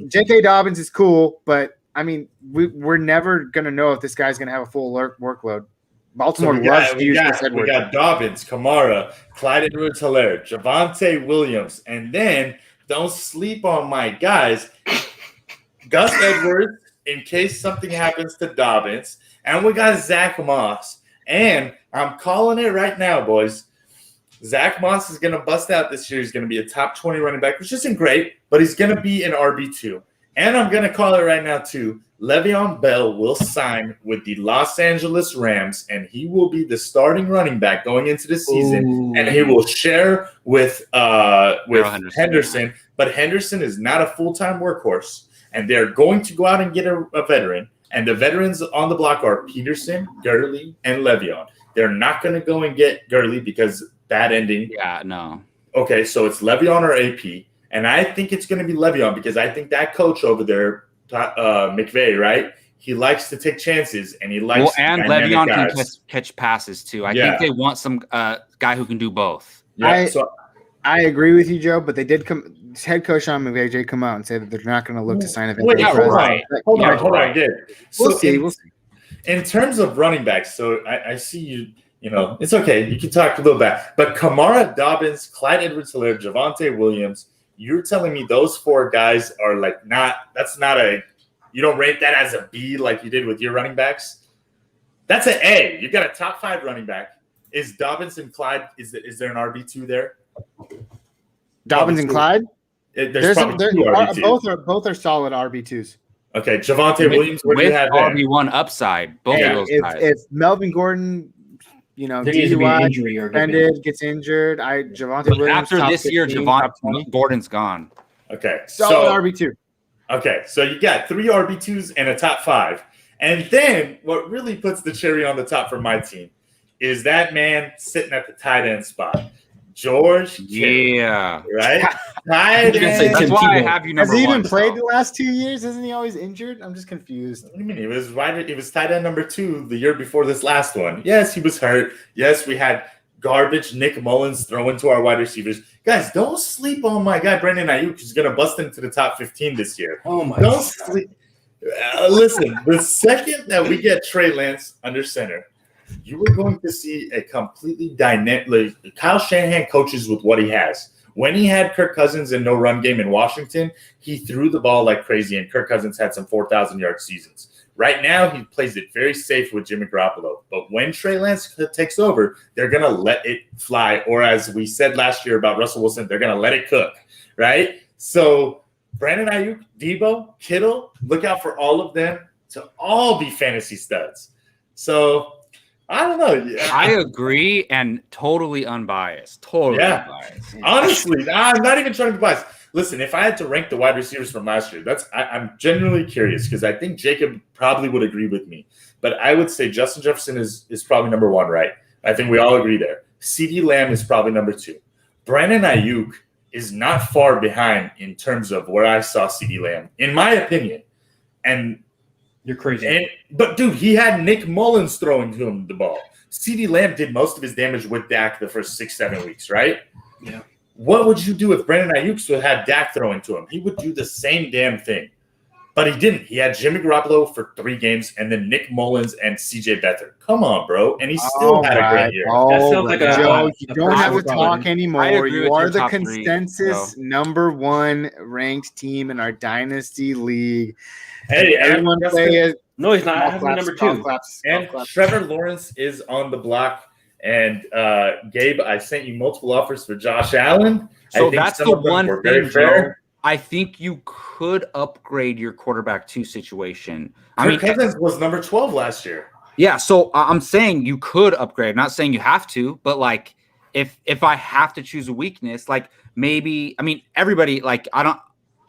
J.K. Dobbins is cool, but I mean, we're never gonna know if this guy's gonna have a full workload. Baltimore loves to use Chris Edwards. We got Dobbins, Kamara, Clyde Edwards-Helaire, Javonte Williams, and then don't sleep on my guys, Gus Edwards, in case something happens to Dobbins, and we got Zach Moss. And I'm calling it right now, boys. Zach Moss is going to bust out this year. He's going to be a top 20 running back, which isn't great, but he's going to be an RB2. And I'm going to call it right now, too. Le'Veon Bell will sign with the Los Angeles Rams, and he will be the starting running back going into the season. And he will share with Henderson. But Henderson is not a full-time workhorse, and they're going to go out and get a veteran. And the veterans on the block are Peterson, Gurley, and Le'Veon. They're not going to go and get Gurley because bad ending. Yeah, no. Okay, so it's Le'Veon or AP. And I think it's going to be Le'Veon because I think that coach over there, McVay, right? He likes to take chances, and he likes. And Le'Veon can catch passes too. I think they want some guy who can do both. Yeah, I agree with you, Joe. But they did come. Head coach Sean McVay come out and say that they're not going to look to sign him. Wait, hold on, Gabe. We'll see. In terms of running backs, so I see you. You know, it's okay. You can talk a little bit, but Kamara, Dobbins, Clyde Edwards-Helaire, Javonte Williams. You're telling me those 4 guys are like that's not a. You don't rate that as a B like you did with your running backs. That's an A. You've got a top 5 running back. Is Dobbins and Clyde? Is there an RB2 there? Dobbins and Clyde. There's probably 2 RB2s. Both are solid RB2s. Okay, Javonte Williams. What do you have there? RB1 upside. Both of those guys. If Melvin Gordon, DUI, gets injured. Javonte Williams. After this year, Javonte Gordon's gone. Okay, solid RB2. Okay, so you got 3 RB2s and a top 5. And then what really puts the cherry on the top for my team is that man sitting at the tight end spot. George Kittle, right? That's why I have you number 1. Has he even played the last 2 years? Isn't he always injured? I'm just confused. What do you mean? He was tight end number 2 the year before this last one. Yes, he was hurt. Yes, we had garbage Nick Mullins throwing to our wide receivers. Guys, don't sleep on my guy Brandon Ayuk, who's going to bust into the top 15 this year. Oh my! Don't sleep. Listen, the second that we get Trey Lance under center, you are going to see a completely dynamic. Kyle Shanahan coaches with what he has. When he had Kirk Cousins and no run game in Washington, he threw the ball like crazy, and Kirk Cousins had some 4,000-yard seasons. Right now, he plays it very safe with Jimmy Garoppolo. But when Trey Lance takes over, they're going to let it fly. Or as we said last year about Russell Wilson, they're going to let it cook, right? So Brandon Ayuk, Debo, Kittle, look out for all of them to all be fantasy studs. So I don't know. I agree and totally unbiased. Unbiased. Honestly, I'm not even trying to be biased. Listen, if I had to rank the wide receivers from last year, I'm genuinely curious because I think Jacob probably would agree with me. But I would say Justin Jefferson is probably number 1, right? I think we all agree there. CeeDee Lamb is probably number 2. Brandon Ayuk is not far behind in terms of where I saw CeeDee Lamb, in my opinion. And you're crazy. But, dude, he had Nick Mullins throwing to him the ball. CeeDee Lamb did most of his damage with Dak the first 6-7 weeks, right? Yeah. What would you do if Brandon Ayuk had Dak throwing to him? He would do the same damn thing. But he didn't. He had Jimmy Garoppolo for 3 games and then Nick Mullins and CJ Beathard. Come on, bro. And he still had a great year. That sounds like Joe, you don't have to talk anymore. You are the consensus number 1 ranked team in our Dynasty League. Hey, everyone say it. No, he's not. I have number 2. And Trevor Lawrence is on the block. And Gabe, I sent you multiple offers for Josh Allen. So that's the one thing, Joe. I think you could upgrade your quarterback 2 situation. Kirk Cousins was number 12 last year. Yeah, so I'm saying you could upgrade. I'm not saying you have to, but like if I have to choose a weakness, like maybe everybody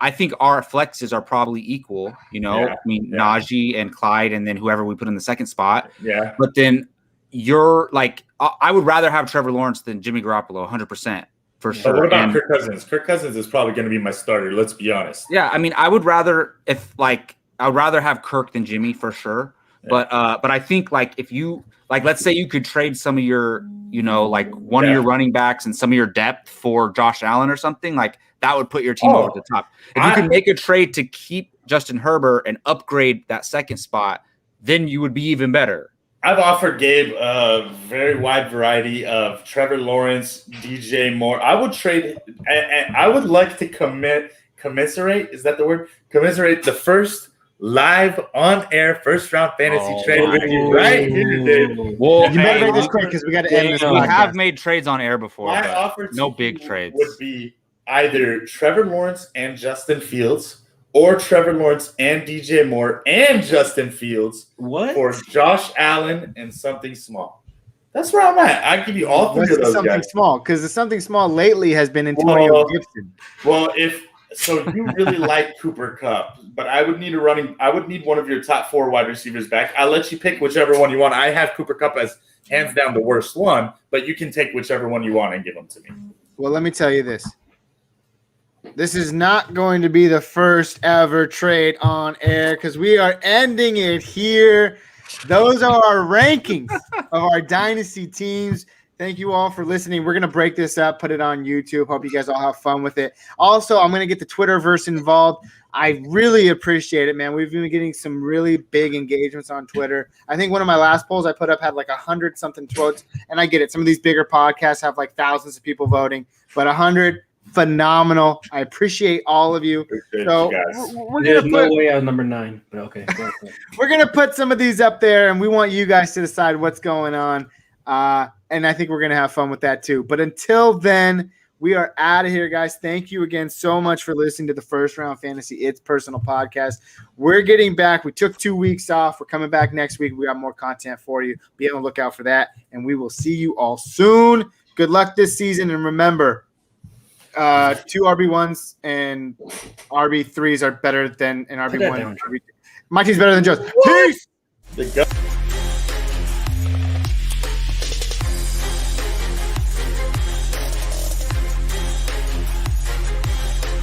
I think our flexes are probably equal, Najee and Clyde and then whoever we put in the second spot. Yeah. But then you're like I would rather have Trevor Lawrence than Jimmy Garoppolo 100%. For sure. But what about Kirk Cousins? Kirk Cousins is probably going to be my starter. Let's be honest. Yeah, I would rather I'd rather have Kirk than Jimmy for sure. Yeah. But I think if you let's say you could trade some of your one of your running backs and some of your depth for Josh Allen or something that would put your team over the top. If you could make a trade to keep Justin Herbert and upgrade that second spot, then you wowould be even better. I've offered Gabe a very wide variety of Trevor Lawrence, DJ Moore. I would trade, and I would like to commiserate. Is that the word? Commiserate the first live on-air first-round fantasy trade with you right here, Dave. Well, you better make this quick because we got to end this. We have made trades on air before. My offer no big trades would be either Trevor Lawrence and Justin Fields, or Trevor Lawrence and DJ Moore and Justin Fields for Josh Allen and something small. That's where I'm at. I give you all 3 of those something guys. Small, because the something small lately has been Antonio Gibson. Well, so you really like Cooper Kupp, but I would need one of your top 4 wide receivers back. I'll let you pick whichever one you want. I have Cooper Kupp as hands down the worst one, but you can take whichever one you want and give them to me. Well, let me tell you this. This is not going to be the first ever trade on air because we are ending it here. Those are our rankings of our Dynasty teams. Thank you all for listening. We're going to break this up, put it on YouTube. Hope you guys all have fun with it. Also, I'm going to get the Twitterverse involved. I really appreciate it, man. We've been getting some really big engagements on Twitter. I think one of my last polls I put up had like 100-something votes, and I get it. Some of these bigger podcasts have like thousands of people voting, but 100, phenomenal. I appreciate all of you. So there's no way I was number 9, but okay. We're going to put some of these up there, and we want you guys to decide what's going on. And I think we're going to have fun with that too. But until then, we are out of here, guys. Thank you again so much for listening to the First Round Fantasy It's Personal podcast. We're getting back. We took 2 weeks off. We're coming back next week. We got more content for you. Be on the lookout for that. And we will see you all soon. Good luck this season. And remember, 2 RB1s and RB3s are better than an RB1. My team's better than Joe's. Peace!